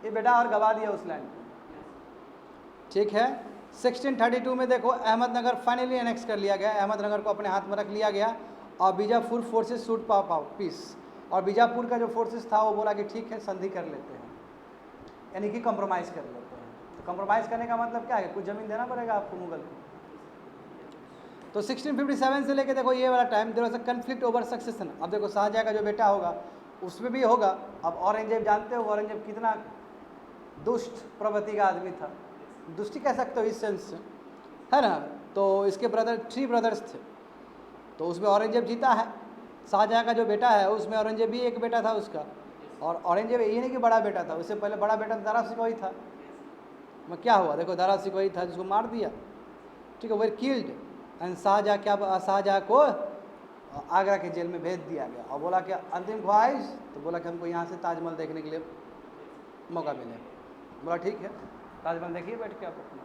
ये बेटा और गवा दिया उस लैंड को, ठीक है। 1632 में देखो अहमदनगर फाइनली एनेक्स कर लिया गया, अहमदनगर को अपने हाथ में रख लिया गया, और बीजापुर फोर्सेस सूट पाओ पीस, और बीजापुर का जो फोर्सेस था वो बोला कि ठीक है संधि कर लेते हैं, यानी कि कंप्रोमाइज़ कर लेते हैं। तो कंप्रोमाइज़ करने का मतलब क्या है, कुछ ज़मीन देना पड़ेगा आपको मुगल को। तो 1657 से लेके देखो ये वाला time there was a conflict over succession. अब देखो शाहजहाँ का जो बेटा होगा उसमें भी होगा। अब औरंगजेब जानते हो औरंगजेब कितना दुष्ट प्रवृत्ति का आदमी था, दुष्टी कह सकते हो इस सेंस से, है ना। तो इसके ब्रदर 3 ब्रदर्स थे, तो उसमें औरंगजेब जीता है। शाहजहाँ का जो बेटा है उसमें औरंगजेब भी एक बेटा था उसका, और औरंगजेब ये नहीं कि बड़ा बेटा था, उससे पहले बड़ा बेटा दारा सिकोही था। मैं क्या हुआ देखो, दारा सिकोही था जिसको मार दिया, ठीक है, वेर किल्ड। एंड शाहजहाँ को आगरा के जेल में भेज दिया गया, और बोला कि अंतिम ख्वाहिश, तो बोला कि हमको यहाँ से ताजमहल देखने के लिए मौका मिले। बोला ठीक है ताजमहल देखिए बैठ के आप अपना।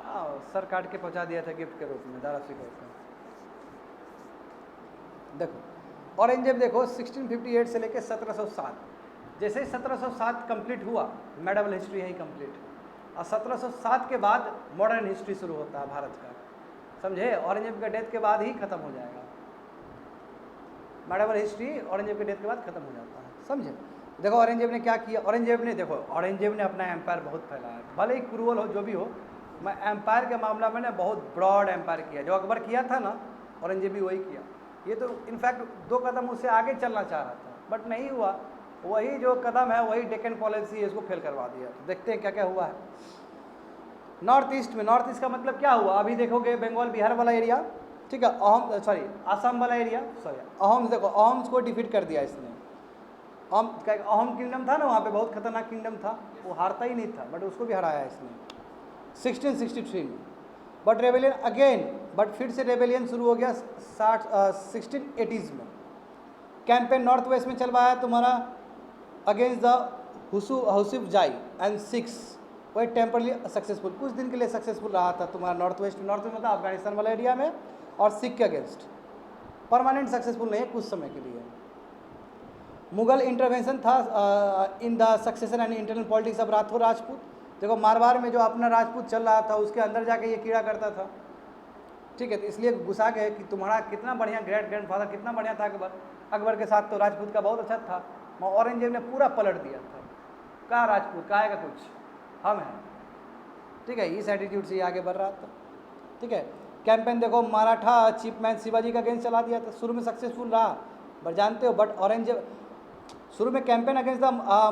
हाँ सर काट के पहुँचा दिया था गिफ्ट के रूप में दारा सिकोही को। देखो औरंगजेब देखो 1658 से लेकर 1707, जैसे ही 1707 कंप्लीट हुआ मेडिवल हिस्ट्री यही कंप्लीट, और 1707 के बाद मॉडर्न हिस्ट्री शुरू होता है भारत का, समझे। औरंगजेब के डेथ के बाद ही खत्म हो जाएगा मेडिवल हिस्ट्री, औरंगजेब के डेथ के बाद खत्म हो जाता है, समझे। देखो औरंगजेब ने क्या किया, औरंगजेब ने अपना एम्पायर बहुत फैलाया, भले ही क्रूअल हो जो भी हो, मैं एम्पायर के मामला में ना बहुत ब्रॉड एम्पायर किया। जो अकबर किया था ना औरंगजेब भी वही किया। ये तो इनफैक्ट 2 कदम उससे आगे चलना चाह रहा था बट नहीं हुआ, वही जो कदम है वही डेक्कन पॉलिसी है, इसको फेल करवा दिया। तो देखते हैं क्या क्या हुआ है नॉर्थ ईस्ट में। नॉर्थ ईस्ट का मतलब क्या हुआ, अभी देखोगे बंगाल बिहार वाला एरिया, ठीक है, आसाम वाला एरिया, अहोम्स, देखो अहोम्स को डिफीट कर दिया इसने। अहोम किंगडम था ना वहाँ पे, बहुत खतरनाक किंगडम था, वो हारता ही नहीं था, बट उसको भी हराया इसने 1663 में। बट रेबेलियन अगेन, बट फिर से रेबेलियन शुरू हो गया 1680s में। कैंपेन नॉर्थ वेस्ट में चलवाया तुम्हारा अगेंस्ट द हुसूफ जाई एंड सिक्स, वही टेम्परली सक्सेसफुल, कुछ दिन के लिए सक्सेसफुल रहा था तुम्हारा नॉर्थ वेस्ट मतलब अफगानिस्तान वाला एरिया में, और सिख के अगेंस्ट। परमानेंट सक्सेसफुल नहीं है, कुछ समय के लिए। मुगल इंटरवेंशन था in the succession and internal politics of Rathore Rajput. देखो मारवाड़ में जो अपना राजपूत चल रहा था उसके अंदर जाके ये कीड़ा करता था, ठीक है, तो इसलिए घुसा गए कि तुम्हारा कितना बढ़िया ग्रेट ग्रैंडफादर कितना बढ़िया था अकबर के साथ तो राजपूत का बहुत अच्छा था। औरंगजेब ने पूरा पलट दिया था, कहा राजपूत का आएगा कुछ, हम हैं, ठीक है, इस एटीट्यूड से आगे बढ़ रहा था, ठीक है। कैंपेन देखो मराठा चीफमैन शिवाजी का अगेंस्ट चला दिया था, शुरू में सक्सेसफुल रहा बट जानते हो, बट औरंगजेब शुरू में campaign against the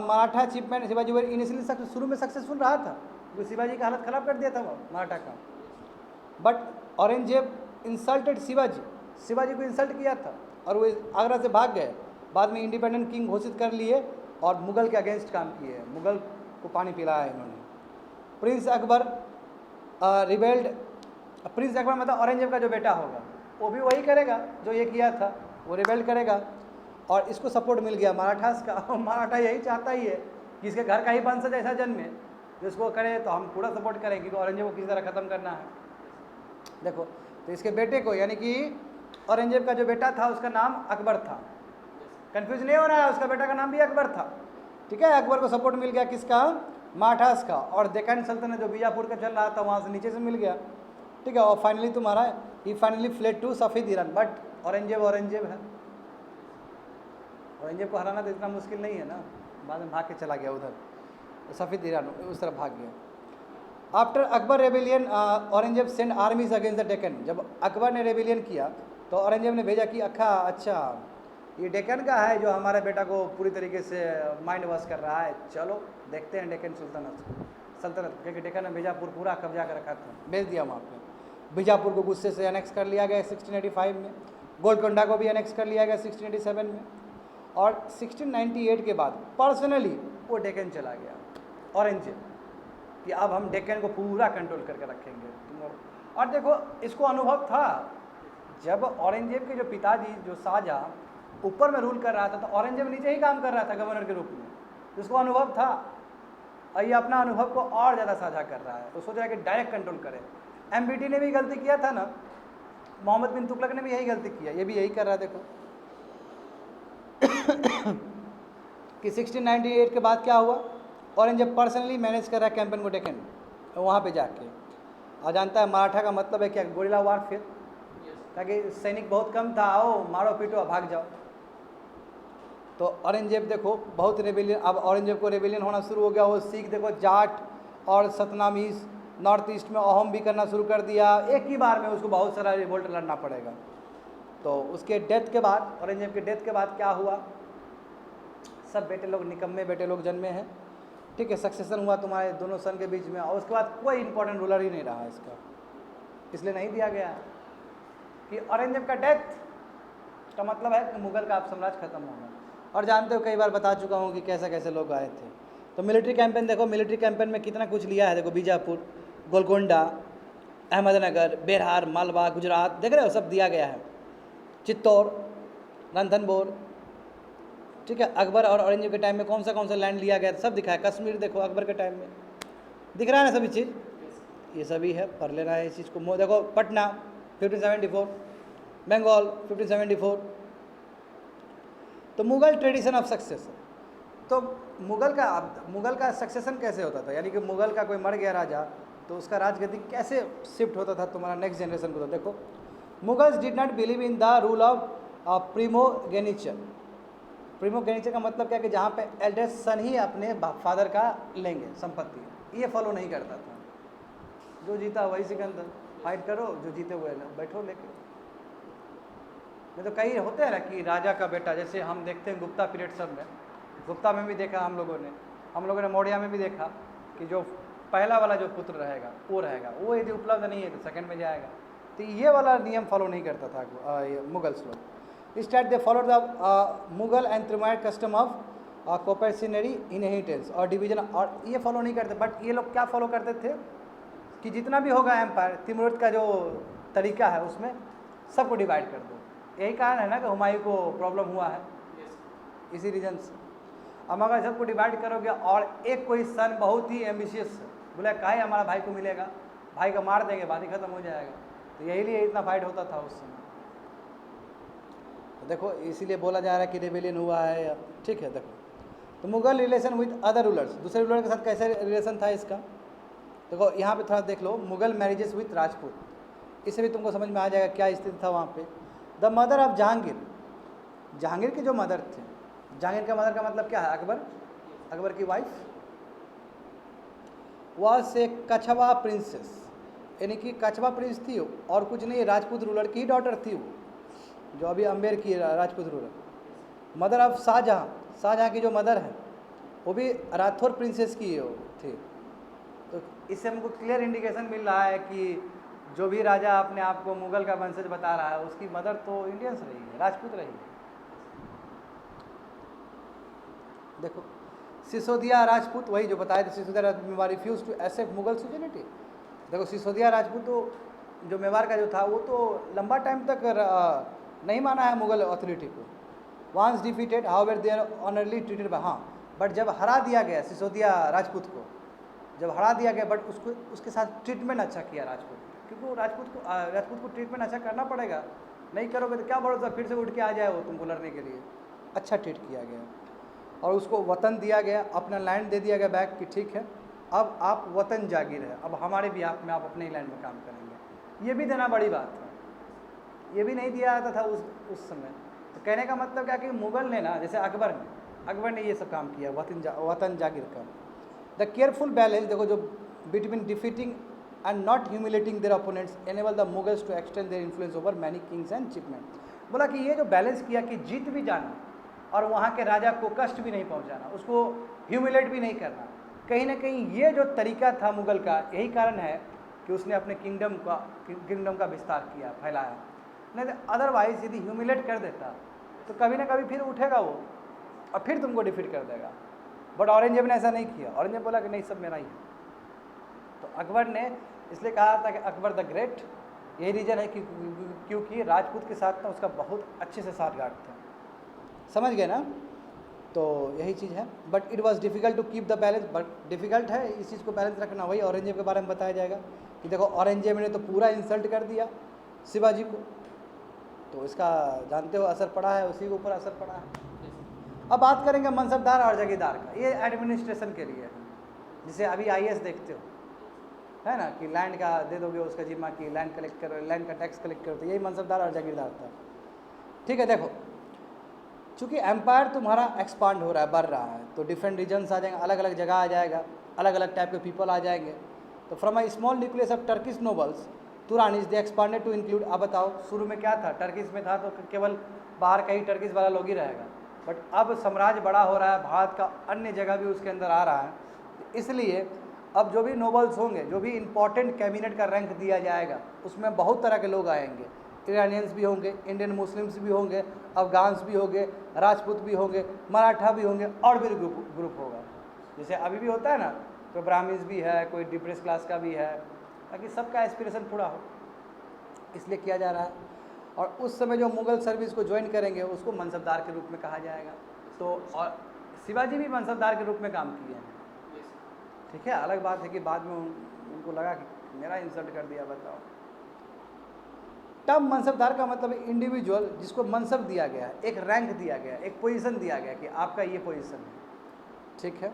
Maratha chieftain Shivaji were initially शुरू में सक्सेसफुल रहा था, तो शिवाजी का हालत ख़राब कर दिया था मराठा का, बट औरंगजेब इंसल्टेड शिवाजी को इंसल्ट किया था और वो आगरा से भाग गए। बाद में इंडिपेंडेंट किंग घोषित कर लिए और मुगल के अगेंस्ट काम किए, मुगल को पानी पिलाया इन्होंने। Prince Akbar rebelled, Prince Akbar मतलब औरंगजेब का जो बेटा होगा वो भी वही करेगा जो ये किया था, वो रिबेल्ड करेगा और इसको सपोर्ट मिल गया मराठास का। मराठा यही चाहता ही है कि इसके घर का ही वंशज ऐसा जन्मे जिसको करे, तो हम पूरा सपोर्ट करें क्योंकि औरंगजेब को किसी तरह ख़त्म करना है। देखो तो इसके बेटे को, यानी कि औरंगजेब का जो बेटा था उसका नाम अकबर था, कंफ्यूज नहीं हो रहा है, उसका बेटा का नाम भी अकबर था, ठीक है। अकबर को सपोर्ट मिल गया किसका, मराठास का, और डेक्कन सल्तनत जो बीजापुर का चल रहा था वहाँ से नीचे से मिल गया, ठीक है। और फाइनली तुम्हारा ही फाइनली फ्लेड टू सफ़ेद ईरान, बट औरंगजेब है, औरंगजेब को हराना तो इतना मुश्किल नहीं है ना, बाद में भाग के चला गया उधर, सफ़ेद ईरान उस तरफ भाग गया। After Akbar rebellion Aurangzeb send आर्मीज against the Deccan, जब अकबर ने रेबेलियन किया तो औरंगजेब ने भेजा कि अच्छा ये डेक्कन का है जो हमारे बेटा को पूरी तरीके से माइंड वॉश कर रहा है। चलो देखते हैं डेक्कन सल्तनत, क्योंकि डेक्कन ने बीजापुर पूरा कब्जा कर रखा था, बेच दिया वहाँ पे। बीजापुर को गुस्से से अनेक्स कर लिया गया 1685 में, गोलकोंडा को भी अनेक्स कर लिया गया 1687 में, और 1698 के बाद पर्सनली वो डेक्कन चला गया औरंगजेब, कि अब हम डेक्कन को पूरा कंट्रोल करके रखेंगे। और देखो इसको अनुभव था, जब औरंगजेब के जो पिताजी जो शाहजहाँ ऊपर में रूल कर रहा था, तो औरंगजेब नीचे ही काम कर रहा था गवर्नर के रूप में, जिसको अनुभव था। और ये अपना अनुभव को और ज़्यादा साझा कर रहा है, तो सोच रहा है कि डायरेक्ट कंट्रोल करे। एमबीटी ने भी गलती किया था ना, मोहम्मद बिन तुगलक ने भी यही गलती किया, ये भी यही कर रहा है। देखो कि 1698 के बाद क्या हुआ, औरंगजेब पर्सनली मैनेज कर रहा है कैंपेन को डेक्कन वहाँ पे जाके। और जानता है मराठा का मतलब है क्या, गोरिल्ला वारफेयर, ताकि सैनिक बहुत कम था, आओ मारो पीटो भाग जाओ। तो औरंगजेब देखो बहुत रेबेलियन, अब औरंगजेब को रेबेलियन होना शुरू हो गया। वो सिख देखो जाट और सतनामीज नॉर्थ ईस्ट में अहम भी करना शुरू कर दिया, एक ही बार में उसको बहुत सारा रिवोल्ट लड़ना पड़ेगा। तो उसके डेथ के बाद, औरंगजेब के डेथ के बाद क्या हुआ, सब बेटे लोग निकम्मे बेटे लोग जन्मे हैं, ठीक है। सक्सेशन हुआ तुम्हारे दोनों सन के बीच में, और उसके बाद कोई इंपॉर्टेंट रूलर ही नहीं रहा इसका, इसलिए नहीं दिया गया कि औरंगजेब का डेथ का मतलब है कि मुगल का आप साम्राज्य खत्म होगा। और जानते हो कई बार बता चुका हूँ कि कैसे कैसे लोग आए थे। तो मिलिट्री कैंपेन देखो, मिलिट्री कैंपेन में कितना कुछ लिया है। देखो बीजापुर, गोलकोंडा, अहमदनगर, बेरहार, मालवा, गुजरात, देख रहे हो सब दिया गया है। चित्तौड़, रणथंबोर, ठीक है। अकबर और औरंगजेब के टाइम में कौन सा लैंड लिया गया सब दिखा है। कश्मीर देखो अकबर के टाइम में, दिख रहा है ना सभी चीज़, ये सभी है, पढ़ लेना है इस चीज़ को। देखो पटना 1574, बंगाल 1574। तो मुगल ट्रेडिशन ऑफ सक्सेसन, तो मुगल का सक्सेसन कैसे होता था, यानी कि मुगल का कोई मर गया राजा तो उसका राजगद्दी कैसे शिफ्ट होता था तुम्हारा नेक्स्ट जनरेशन को। तो देखो Mughals did not believe in the rule of प्रिमोगेनिचर। प्रिमोगेनिचर का मतलब क्या है कि जहाँ पे एल्डेस्ट सन ही अपने फादर का लेंगे संपत्ति, ये फॉलो नहीं करता था। जो जीता वही सिकंदर, फाइट करो, जो जीते हुए बैठो लेके। नहीं तो कई होते हैं ना कि राजा का बेटा, जैसे हम देखते हैं गुप्ता पीरियड सब में, गुप्ता में भी देखा हम लोगों ने मौर्य में भी देखा कि जो पहला वाला जो पुत्र रहेगा वो यदि उपलब्ध नहीं है तो सेकंड में जाएगा। तो ये वाला नियम फॉलो नहीं करता था ये मुगल्स लोग। Instead they follow the Mughal and Timurid custom of coparcenary inheritance और डिवीजन, और ये फॉलो नहीं करते। बट ये लोग क्या फॉलो करते थे कि जितना भी होगा एम्पायर, तिमुरिद का जो तरीका है उसमें सबको डिवाइड कर दो। यही कारण है ना कि हुमायूं को प्रॉब्लम हुआ है, इसी रीजन से। अब अगर सबको डिवाइड करोगे और एक कोई सन बहुत ही एम्बिशियस बोला काहे हमारा भाई को मिलेगा, भाई को मार देंगे, बात ही खत्म हो जाएगा। तो यही लिए इतना फाइट होता था उस समय। तो देखो इसीलिए बोला जा रहा है कि रेबेलियन हुआ है, ठीक है। देखो तो Mughal relation with other rulers, दूसरे रूलर के साथ कैसे रिलेशन था इसका, देखो यहाँ पे थोड़ा देख लो। मुगल मैरिजेस विथ राजपूत, इससे भी तुमको समझ में आ जाएगा क्या स्थिति था वहाँ पे। The mother of Jahangir, Jahangir की जो मदर थे, जहांगीर का मदर का मतलब क्या है, अकबर की wife, was a Kachhwa princess, यानी कि कछवा प्रिंस थी और कुछ नहीं, राजपूत रूलर की डॉटर थी वो, जो अभी अम्बेर की Rajput ruler. Mother of Shah Jahan की जो मदर है वो भी राठौर प्रिंसेस की थी। तो इससे हमको क्लियर इंडिकेशन मिल रहा है कि जो भी राजा अपने आप को मुगल का वंशज बता रहा है उसकी मदर तो इंडियंस रही है, राजपूत रही है। देखो सिसोदिया राजपूत, वही जो बताया था, Sisodia Rajput refuse to accept Mughal suzerainty. देखो सिसोदिया राजपूत तो जो मेवाड़ का जो था वो तो लंबा टाइम तक नहीं माना है मुगल अथॉरिटी को। Once defeated however they are honourably treated by, हाँ बट जब हरा दिया गया सिसोदिया राजपूत को, जब हरा दिया गया, बट उसके साथ ट्रीटमेंट अच्छा किया राजपूत, क्योंकि वो राजपूत को ट्रीटमेंट अच्छा करना पड़ेगा। नहीं करोगे तो क्या भरोसा फिर से उठ के आ जाए वो तुमको लड़ने के लिए। अच्छा ट्रीट किया गया और उसको वतन दिया गया, अपना लैंड दे दिया गया बैक कि ठीक है अब आप वतन जागीर है, अब हमारे भी आप में आप अपने ही लैंड में काम करेंगे। ये भी देना बड़ी बात है, ये भी नहीं दिया जाता था उस समय। तो कहने का मतलब क्या कि मुगल ने ना, जैसे अकबर ने ये सब काम किया वतन जागीर का। द केयरफुल बैलेंस, देखो जो between defeating and not humiliating their opponents enable the Mughals to extend their influence over many kings and chieftains. बोला कि ये जो बैलेंस किया कि जीत भी जाना और वहाँ के राजा को कष्ट भी नहीं पहुँचाना, उसको ह्यूमिलेट भी नहीं करना, कहीं ना कहीं ये जो तरीका था मुगल का, यही कारण है कि उसने अपने किंगडम का विस्तार किया, फैलाया। नहीं तो अदरवाइज यदि ह्यूमिलेट कर देता तो कभी ना कभी फिर उठेगा वो और फिर तुमको डिफीट कर देगा। बट औरंगजेब ने ऐसा नहीं किया। औरंगजेब बोला कि नहीं, सब मेरा ही है। तो अकबर ने इसलिए कहा था कि अकबर द ग्रेट, यही रीज़न है कि क्योंकि राजपूत के साथ ना उसका बहुत अच्छे से साठगांठ था। समझ गए ना? तो यही चीज़ है। But it was difficult to keep the balance, but difficult है इस चीज़ को बैलेंस रखना। वही औरंगजेब के बारे में बताया जाएगा कि देखो औरंगजेब ने तो पूरा इंसल्ट कर दिया शिवाजी को, तो इसका जानते हो असर पड़ा है, उसी के ऊपर असर पड़ा है। अब बात करेंगे मनसबदार और जगीरदार का। ये एडमिनिस्ट्रेशन के लिए है, जिसे अभी IAS देखते हो, है ना, कि लैंड का दे दोगे उसका जिम्मा कि लैंड कलेक्ट करो, लैंड का टैक्स कलेक्ट करो। तो यही मनसबदार और जगीरदार था। ठीक है, देखो चूँकि एम्पायर तुम्हारा एक्सपांड हो रहा है, बढ़ रहा है, तो डिफरेंट रीजन्स आ जाएंगे, अलग अलग जगह आ जाएगा, अलग अलग टाइप के पीपल आ जाएंगे। तो from a small nucleus of Turkish nobles Turanis they expanded to include. अब बताओ, शुरू में क्या था? टर्किश में था तो केवल बाहर का ही टर्किश वाला लोग ही रहेगा। बट अब साम्राज्य बड़ा हो रहा है, भारत का अन्य जगह भी उसके अंदर आ रहा है, इसलिए अब जो भी नोबल्स होंगे, जो भी इंपॉर्टेंट कैबिनेट का रैंक दिया जाएगा, उसमें बहुत तरह के लोग आएंगे। ईरानियंस भी होंगे, इंडियन मुस्लिम्स भी होंगे, अफगान्स भी होंगे, राजपूत भी होंगे, मराठा भी होंगे, और भी ग्रुप होगा। जैसे अभी भी होता है ना, तो ब्राह्मीज भी है, कोई डिप्रेस क्लास का भी है, ताकि सबका एस्पिरेशन पूरा हो, इसलिए किया जा रहा है। और उस समय जो मुगल सर्विस को ज्वाइन करेंगे उसको मनसबदार के रूप में कहा जाएगा। तो और शिवाजी भी मनसबदार के रूप में काम किए हैं। ठीक है, अलग बात है कि बाद में उनको लगा कि मेरा इंसल्ट कर दिया। बताओ, टर्म मनसबदार का मतलब इंडिविजुअल जिसको मनसब दिया गया है, एक रैंक दिया गया, एक पोजीशन दिया गया कि आपका ये पोजीशन है। ठीक है,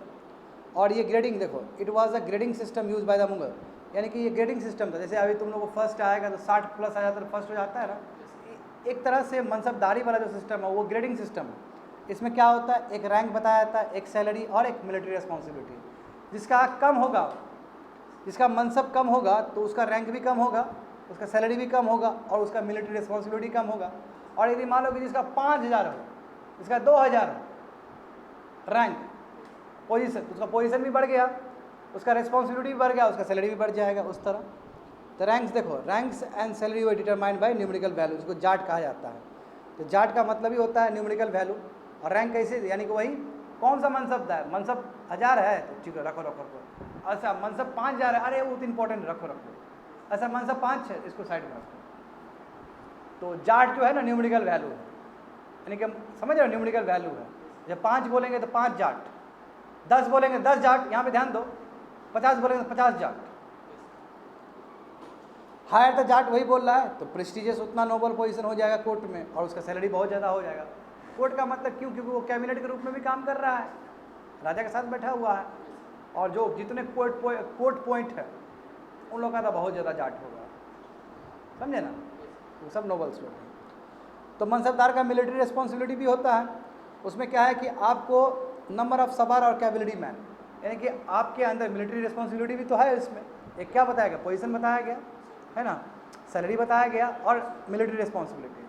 और ये ग्रेडिंग देखो, it was a grading system use by the Mughal, यानी कि ये ग्रेडिंग सिस्टम था। जैसे अभी तुम लोग को फर्स्ट आएगा तो 60 प्लस आ जाता है तो फर्स्ट हो जाता है ना, एक तरह से मनसबदारी वाला जो सिस्टम है वो ग्रेडिंग सिस्टम है। इसमें क्या होता है, एक रैंक बताया जाता है, एक सैलरी और एक मिलिट्री रिस्पॉन्सिबिलिटी। जिसका कम होगा, जिसका मनसब कम होगा तो उसका रैंक भी कम होगा, उसका सैलरी भी कम होगा और उसका मिलिट्री रिस्पॉन्सिबिलिटी कम होगा। और यदि मान लो कि जिसका 5000 हो, जिसका 2000 हो रैंक पोजीशन, तो उसका पोजीशन भी बढ़ गया, उसका रिस्पॉन्सिबिलिटी भी बढ़ गया, उसका सैलरी भी बढ़ जाएगा। उस तरह तो रैंक्स देखो, ranks and salary were determined by numerical value, इसको जाट कहा जाता है। तो जाट का मतलब ही होता है न्यूमेरिकल वैल्यू। और रैंक कैसे, यानी कि वही कौन सा मनसबदार, मनसब 1000 है तो ठीक है रखो रखो रखो। अच्छा मनसब 5000 है, अरे वो तो इंपॉर्टेंट, रखो रखो। अच्छा मनसब 5 है, इसको साइड में रखो। तो जाट जो है ना न्यूमेरिकल वैल्यू है, यानी कि समझ रहे हो, न्यूमेरिकल वैल्यू है। जब 5 बोलेंगे तो 5 जाट, 10 बोलेंगे 10 जाट, यहाँ पे ध्यान दो, 50 बोलेंगे तो 50 जाट। हायर द जाट वही बोल रहा है तो प्रेस्टिजियस उतना नोबल पोजीशन हो जाएगा कोर्ट में, और उसका सैलरी बहुत ज़्यादा हो जाएगा। कोर्ट का मतलब क्यों, क्योंकि वो कैबिनेट के रूप में भी काम कर रहा है, राजा के साथ बैठा हुआ है, और जो जितने कोर्ट पॉइंट है उन लोगों का तो बहुत ज़्यादा जाट होगा, समझे ना, वो सब नोबल्स लोग हैं। तो मनसबदार का मिलिट्री रिस्पॉन्सिबिलिटी भी होता है। उसमें क्या है कि आपको नंबर ऑफ सवार और कैवलरी मैन, यानी कि आपके अंदर मिलिट्री रिस्पॉन्सिबिलिटी भी तो है। इसमें एक क्या बताया गया, पोजीशन बताया गया है ना, सैलरी बताया गया और मिलिट्री रिस्पॉन्सिबिलिटी।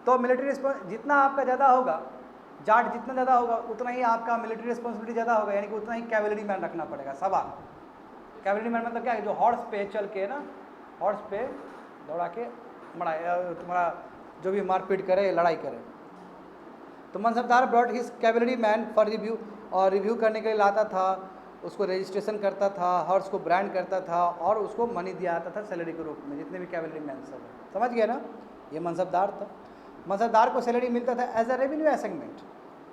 तो मिलिट्री रिस्पॉन्स जितना आपका ज़्यादा होगा, जाट जितना ज़्यादा होगा उतना ही आपका मिलिट्री रिस्पॉन्सिबिलिटी ज़्यादा होगा, यानी कि उतना ही कैवलरी मैन रखना पड़ेगा, सवार। कैवलरी मैन मतलब क्या है, जो हॉर्स पे चल के ना, हॉर्स पे दौड़ा के तुम्हारा जो भी मारपीट करे, लड़ाई करे। तो mansabdar brought his cavalry men for review, और रिव्यू करने के लिए लाता था, उसको रजिस्ट्रेशन करता था, हॉर्स को ब्रांड करता था, और उसको मनी दिया जाता था सैलरी के रूप में, जितने भी कैवलरी मैन सब है। समझ गया ना, ये मनसबदार था। मनसबदार को सैलरी मिलता था as a revenue assignment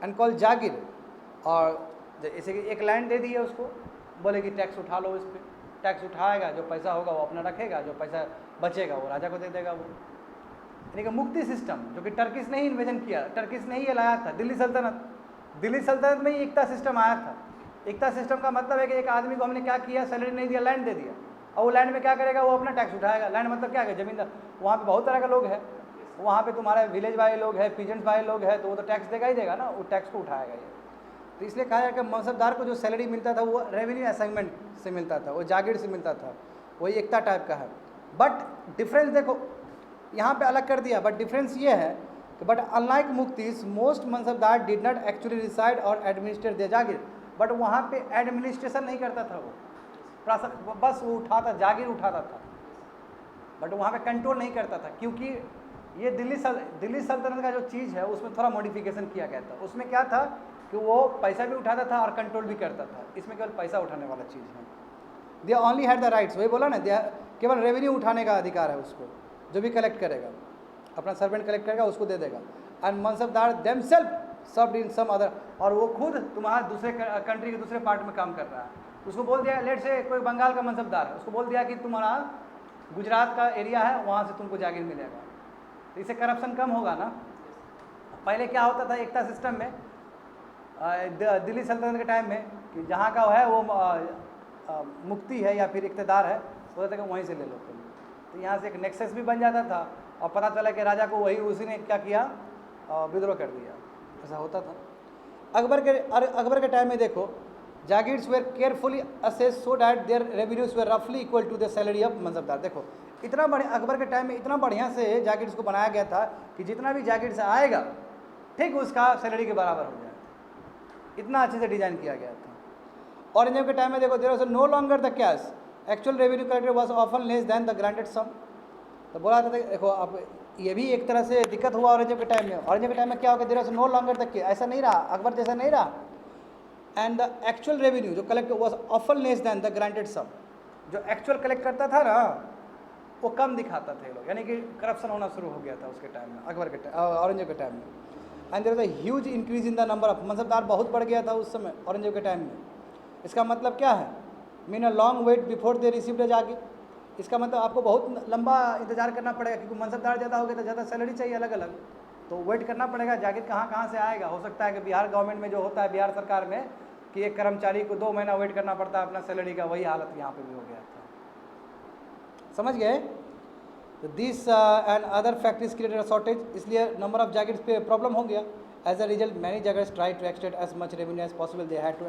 and call jagir. और जैसे कि एक लैंड दे दी है उसको, बोले कि टैक्स उठा लो, इस पर टैक्स उठाएगा, जो पैसा होगा वो अपना रखेगा, जो पैसा बचेगा वो राजा को दे देगा। वो यानी कि मुक्ति सिस्टम, जो कि टर्किश ने ही इन्वेजन किया, टर्किश ने ही ये लाया था। दिल्ली सल्तनत में ही एकता सिस्टम आया था। एकता सिस्टम का मतलब है कि एक आदमी को हमने क्या किया, सैलरी नहीं दिया, लैंड दे दिया, और वो लैंड में क्या करेगा, वो अपना टैक्स उठाएगा। लैंड मतलब क्या है, जमींदार। वहाँ पे बहुत तरह के लोग हैं, वहाँ पे तुम्हारे विलेज वाले लोग हैं, पीजेंट्स वाले लोग हैं, तो वो तो टैक्स देगा ही देगा ना, वो टैक्स को उठाएगा ये। तो इसलिए कहा जाए कि मनसबदार को जो सैलरी मिलता था वो रेवेन्यू असाइनमेंट से मिलता था, वो जागीर से मिलता था, वही एकता टाइप का है। बट डिफरेंस देखो, यहाँ पे अलग कर दिया, बट डिफरेंस ये है but unlike muqtis most mansabdar did not actually reside और एडमिनिस्ट्रेट दे जागीर, बट वहाँ पे एडमिनिस्ट्रेशन नहीं करता था वो, बस वो उठाता जागीर उठाता था, बट वहाँ पे कंट्रोल नहीं करता था, क्योंकि ये दिल्ली सल्तनत का जो चीज़ है उसमें थोड़ा मॉडिफिकेशन किया गया था। उसमें क्या था कि वो पैसा भी उठाता था और कंट्रोल भी करता था, इसमें केवल पैसा उठाने वाला चीज़ है। They only had the rights, वही बोला ना, केवल रेवेन्यू उठाने का अधिकार है उसको, जो भी कलेक्ट करेगा अपना सर्वेंट कलेक्ट करेगा उसको दे देगा। And mansabdar themselves served in some other, और वो खुद तुम्हारा दूसरे कंट्री के दूसरे पार्ट में काम कर रहा है, उसको बोल दिया, लेट से कोई बंगाल का मनसबदार है, उसको बोल दिया कि तुम्हारा गुजरात का एरिया है, वहाँ से तुमको जागीर मिलेगा, तो इससे करप्शन कम होगा ना। पहले क्या होता था एकता सिस्टम में, दिल्ली सल्तनत के टाइम में, कि जहाँ का है वो मुक्ति है या फिर इक़्तिदार है, बोलता था कि वहीं से ले लो तुम, तो यहाँ से एक नेक्सस भी बन जाता था, और पता चला कि राजा को उसी ने क्या किया, विद्रोह कर दिया, ऐसा होता था। अकबर के टाइम में देखो, jagirs were carefully assess so that their revenues were रफली equal to the salary of mansabdar. देखो इतना बढ़िया, अकबर के टाइम में इतना बढ़िया से जागीर्स को बनाया गया था कि जितना भी जागीर से आएगा ठीक उसका सैलरी के बराबर हो जाए, इतना अच्छे से डिजाइन किया गया था। औरंगजेब के टाइम में देखो, there was no longer the cash, actual revenue collected was often less than the granted sum. तो बोला था, देखो अब ये भी एक तरह से दिक्कत हुआ औरंगजेब के टाइम में। औरंगजेब के टाइम में क्या होगा, there was no longer the cash, ऐसा नहीं रहा, अकबर जैसा नहीं रहा। एंड द एक्चुअल रेवेन्यू जो collect was often less than the granted sum, जो एक्चुअल कलेक्ट करता था ना वो कम दिखाता थे लोग, यानी कि करप्शन होना शुरू हो गया था उसके टाइम में, अकबर के टाइम, औरंगजेब के टाइम में। And there was a huge increase in the number of mansabdar, बहुत बढ़ गया था उस समय औरंगजेब के टाइम में। इसका मतलब क्या है, mean a long wait before they received jagir. इसका मतलब आपको बहुत लंबा इंतजार करना पड़ेगा, क्योंकि मनसबदार ज़्यादा हो गया तो ज़्यादा सैलरी चाहिए अलग अलग, तो वेट करना पड़ेगा, जागीर कहाँ से आएगा। हो सकता है कि बिहार गवर्नमेंट में जो होता है, बिहार सरकार में, कि एक कर्मचारी को 2 महीना वेट करना पड़ता है अपना सैलरी का, वही हालत यहाँ पे भी हो गया था। समझ गए। तो this and other factors created shortage, इसलिए नंबर ऑफ जागीर्स पे प्रॉब्लम हो गया। As a result many jagirs try to extract as much revenue as possible, they had to.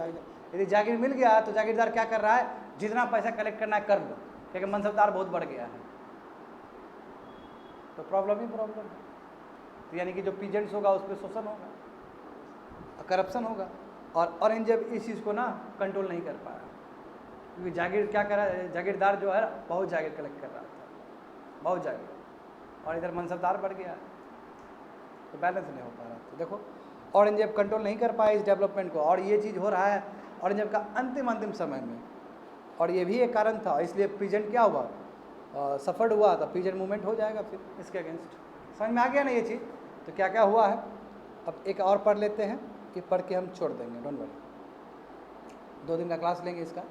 यदि जागीर मिल गया तो जागीरदार क्या कर रहा है, जितना पैसा कलेक्ट करना है कर लो, क्योंकि मनसबदार बहुत बढ़ गया है, तो प्रॉब्लम ही प्रॉब्लम है। तो यानी कि जो पीजेंट्स होगा उस पर शोषण होगा, करप्शन होगा, और औरंगजेब इस चीज़ को ना कंट्रोल नहीं कर पाया, क्योंकि जागीर क्या कर रहा है, जागीरदार जो है बहुत जागीर कलेक्ट कर रहा था, बहुत जागीर, और इधर मनसबदार बढ़ गया, तो बैलेंस नहीं हो पा रहा। तो देखो औरंगजेब कंट्रोल नहीं कर पाए इस डेवलपमेंट को, और ये चीज़ हो रहा है औरंगजेब का अंतिम समय में, और ये भी एक कारण था, इसलिए पीजेंट क्या हुआ, सफर्ड हुआ, तो पीजेंट मूवमेंट हो जाएगा फिर इसके अगेंस्ट। समझ में आ गया ना ये चीज़। तो क्या क्या हुआ है, अब एक और पढ़ लेते हैं, कि पढ़ के हम छोड़ देंगे, डोंट वरी, 2 दिन का क्लास लेंगे इसका।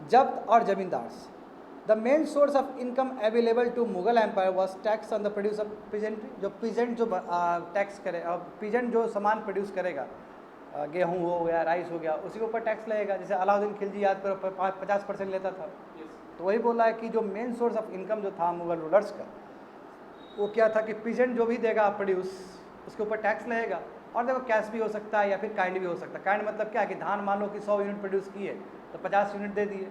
जब्त और zamindars, the main source of income available to Mughal empire was tax on the produce of peasantry. जो पीजेंट जो टैक्स करे, पीजेंट जो सामान प्रोड्यूस करेगा, गेहूँ हो गया, राइस हो गया, उसी के ऊपर टैक्स लगेगा। जैसे अलाउद्दीन खिलजी याद करो 50% लेता था। तो वही बोल रहा है कि जो मेन सोर्स ऑफ इनकम जो था मुगल रूलर्स का, वो क्या था कि पीजेंट जो भी देगा प्रोड्यूस, उसके ऊपर टैक्स लगेगा। और देखो कैश भी हो सकता है या फिर काइंड भी हो सकता है। काइंड मतलब क्या है कि धान मान लो कि 100 यूनिट प्रोड्यूस किए तो 50 यूनिट दे दिए,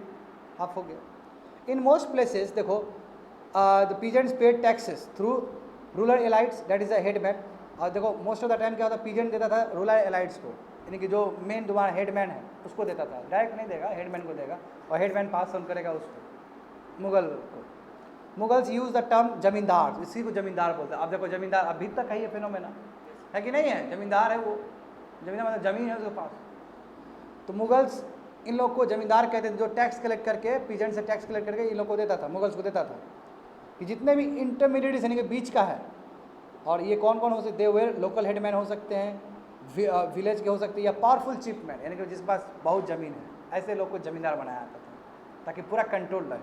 हाफ हो गया। इन मोस्ट प्लेसेस देखो the peasants paid taxes through rural elites, that is a headman. और देखो मोस्ट ऑफ द टाइम क्या होता है, पीजेंट देता था रूरल एलाइट्स को, यानी कि जो मेन तुम्हारा हेडमैन है उसको देता था, डायरेक्ट नहीं देगा, हेडमैन को देगा, और हेडमैन पास ऑन करेगा उसको, मुगल को। मुगल्स यूज़ द टर्म जमींदार, इसी को जमींदार बोलते हैं। अब देखो जमींदार अभी तक है, ये फिनोमेना है कि नहीं है, जमींदार है वो, जमींदार मतलब ज़मीन है उसके पास। तो मुगल्स इन लोग को जमींदार कहते थे, जो टैक्स कलेक्ट करके, पीजेंट से टैक्स कलेक्ट करके इन लोग को देता था, मुगल्स को देता था, कि जितने भी इंटरमीडिएट यानी कि बीच का है, और ये कौन कौन हो सकते हैं, वे लोकल हेडमैन हो सकते हैं, विलेज के हो सकते हैं, या पावरफुल चीफ मैन, यानी कि जिसके पास बहुत ज़मीन है, ऐसे लोग को जमींदार बनाया जाता था, ताकि पूरा कंट्रोल रहे,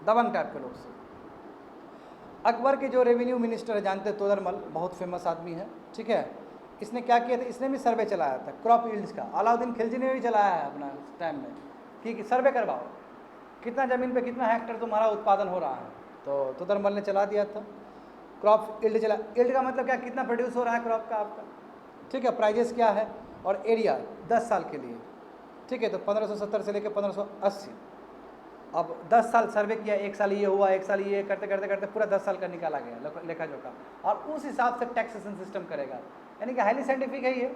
दबंग टाइप के लोग से। अकबर के जो रेवेन्यू मिनिस्टर है जानते हैं, तोदरमल, बहुत फेमस आदमी है, ठीक है। इसने क्या किया था, इसने भी सर्वे चलाया था क्रॉप यील्ड्स का। अलाउद्दीन खिलजी ने भी चलाया है अपना टाइम में, कि सर्वे करवाओ कितना ज़मीन पे कितना हेक्टर तुम्हारा उत्पादन हो रहा है। तो तोदरमल ने चला दिया था क्रॉप यील्ड चला। यील्ड का मतलब क्या, कितना प्रोड्यूस हो रहा है क्रॉप का आपका, ठीक है, प्राइजेस क्या है, और एरिया 10 साल के लिए, ठीक है। तो 1570 से लेकर 1580, अब 10 साल सर्वे किया, 1 साल ये हुआ, 1 साल ये करते करते करते पूरा 10 साल का निकाला गया लेखा जोखा, और उस हिसाब से टैक्सेशन सिस्टम करेगा, यानी कि हाईली साइंटिफिक है ये।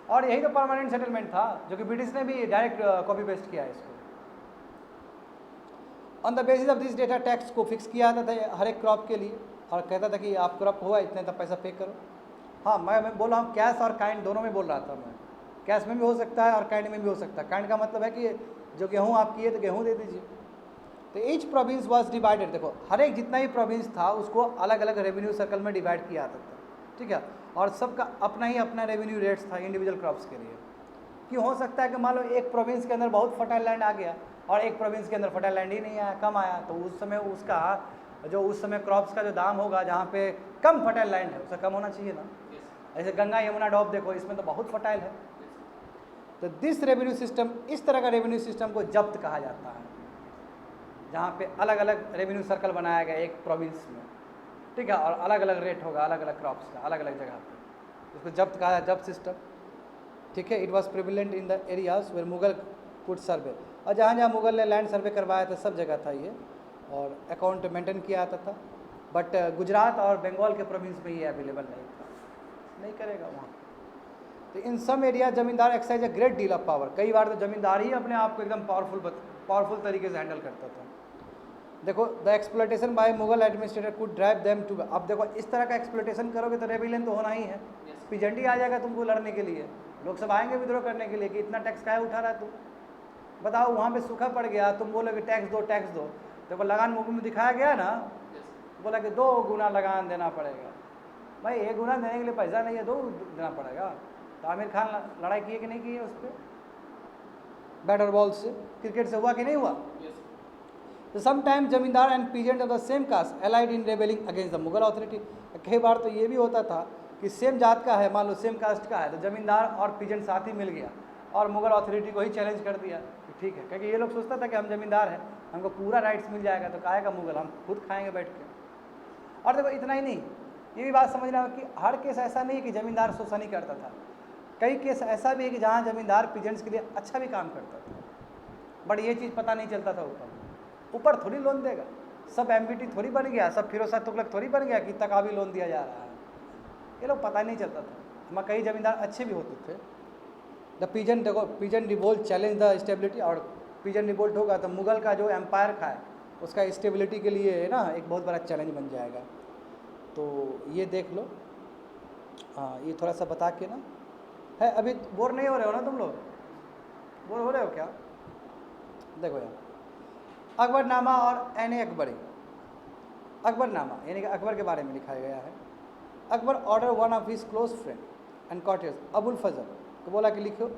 और यही तो परमानेंट सेटलमेंट था जो कि ब्रिटिश ने भी डायरेक्ट कॉपी पेस्ट किया है इसको। On the basis of this data tax को फिक्स किया जाता था हर एक क्रॉप के लिए, और कहता था कि आप क्रॉप हुआ इतने तक पैसा पे करो। हाँ, मैं बोल रहा हूँ कैश और काइंड दोनों में बोल रहा था मैं। कैश में भी हो सकता है और काइंड में भी हो सकता है। काइंड का मतलब है कि जो गेहूँ आप किए तो गेहूँ दे दीजिए। तो ईच प्रोविंस वाज डिवाइडेड, देखो हर एक जितना भी प्रोविंस था उसको अलग अलग रेवेन्यू सर्कल में डिवाइड किया जाता था, ठीक है। और सबका अपना ही अपना रेवेन्यू रेट्स था इंडिविजुअल क्रॉप्स के लिए। कि हो सकता है कि मान लो एक प्रोविंस के अंदर बहुत फर्टाइल लैंड आ गया और एक प्रोविंस के अंदर फर्टाइल लैंड ही नहीं आया, कम आया, तो उस समय उसका जो उस समय क्रॉप्स का जो दाम होगा जहाँ पे कम फर्टाइल लैंड है उसका कम होना चाहिए ना। ऐसे गंगा यमुना डॉब देखो, इसमें तो बहुत फर्टाइल है। तो दिस रेवेन्यू सिस्टम, इस तरह का रेवेन्यू सिस्टम को जब्त कहा जाता है, जहाँ पे अलग अलग रेवेन्यू सर्कल बनाया गया एक प्रोविंस में, ठीक है, और अलग अलग रेट होगा अलग अलग क्रॉप्स का अलग अलग जगह पे, उसको जब्त कहा जाए, जब्त सिस्टम, ठीक है। It was prevalent in the areas where Mughal could survey, और जहाँ जहाँ मुगल ने लैंड सर्वे करवाया था सब जगह था ये, और अकाउंट मेंटेन किया जाता था। बट गुजरात और बंगाल के प्रोविंस में ये अवेलेबल नहीं था, नहीं करेगा वहाँ। तो इन सम एरिया जमींदार exercise a great deal of power, कई बार तो जमींदार ही अपने आप को एकदम पावरफुल तरीके से हैंडल करता था। देखो the exploitation by Mughal administrator could drive them to, अब देखो इस तरह का एक्सप्लोटेशन करोगे तो रेबिलियन तो होना ही है, पीजेंटी आ जाएगा तुमको लड़ने के लिए, लोग सब आएंगे विद्रोह करने के लिए कि इतना टैक्स काहे उठा रहा है तुम, बताओ वहाँ पे सूखा पड़ गया, तुम बोलोगे टैक्स दो टैक्स दो, देखो लगान मूवी में दिखाया गया ना, बोला कि 2 गुना लगान देना पड़ेगा। भाई 1 गुना देने के लिए पैसा नहीं है, 2 देना पड़ेगा। तो आमिर खान लड़ाई किए कि नहीं किए उस पर, बैट और बॉल से, क्रिकेट से हुआ कि नहीं हुआ। तो sometime zamindar and peasant of the same caste allied in rebelling against the Mughal authority, कई बार तो ये भी होता था कि सेम जात का है, मान लो सेम कास्ट का है, तो जमींदार और पीजेंट साथ ही मिल गया और मुगल अथॉरिटी को ही चैलेंज कर दिया कि ठीक है, क्योंकि ये लोग सोचता था कि हम जमींदार हैं, हमको पूरा राइट्स मिल जाएगा, तो काहे का मुगल, हम खुद खाएंगे बैठ के। और देखो इतना ही नहीं, ये भी बात समझना कि हर केस ऐसा नहीं है कि जमींदार शोषण ही करता था, कई केस ऐसा भी है कि जहाँ जमींदार पीजेंट्स के लिए अच्छा भी काम करता था, बट ये चीज़ पता नहीं चलता था। ऊपर थोड़ी लोन देगा, सब एमबीटी थोड़ी बन गया, सब फिरोज शाह तुगलक थोड़ी बन गया कि तकावी लोन दिया जा रहा है, ये लोग पता नहीं चलता था। वहाँ कई जमींदार अच्छे भी होते थे। द पीजन, देखो peasant revolt challenge the stability, और पीजन रिवोल्ट होगा तो मुगल का जो एम्पायर का है उसका स्टेबिलिटी के लिए ना एक बहुत बड़ा चैलेंज बन जाएगा। तो ये देख लो, हाँ ये थोड़ा सा बता के ना है, अभी बोर नहीं हो रहे हो ना तुम लोग, बोर हो रहे हो क्या। देखो यार, अकबरनामा और ऐने अकबरी, अकबरनामा यानी कि अकबर के बारे में लिखा गया है। Akbar order one of his close friend and courtiers Abul Fazl को बोला कि लिखो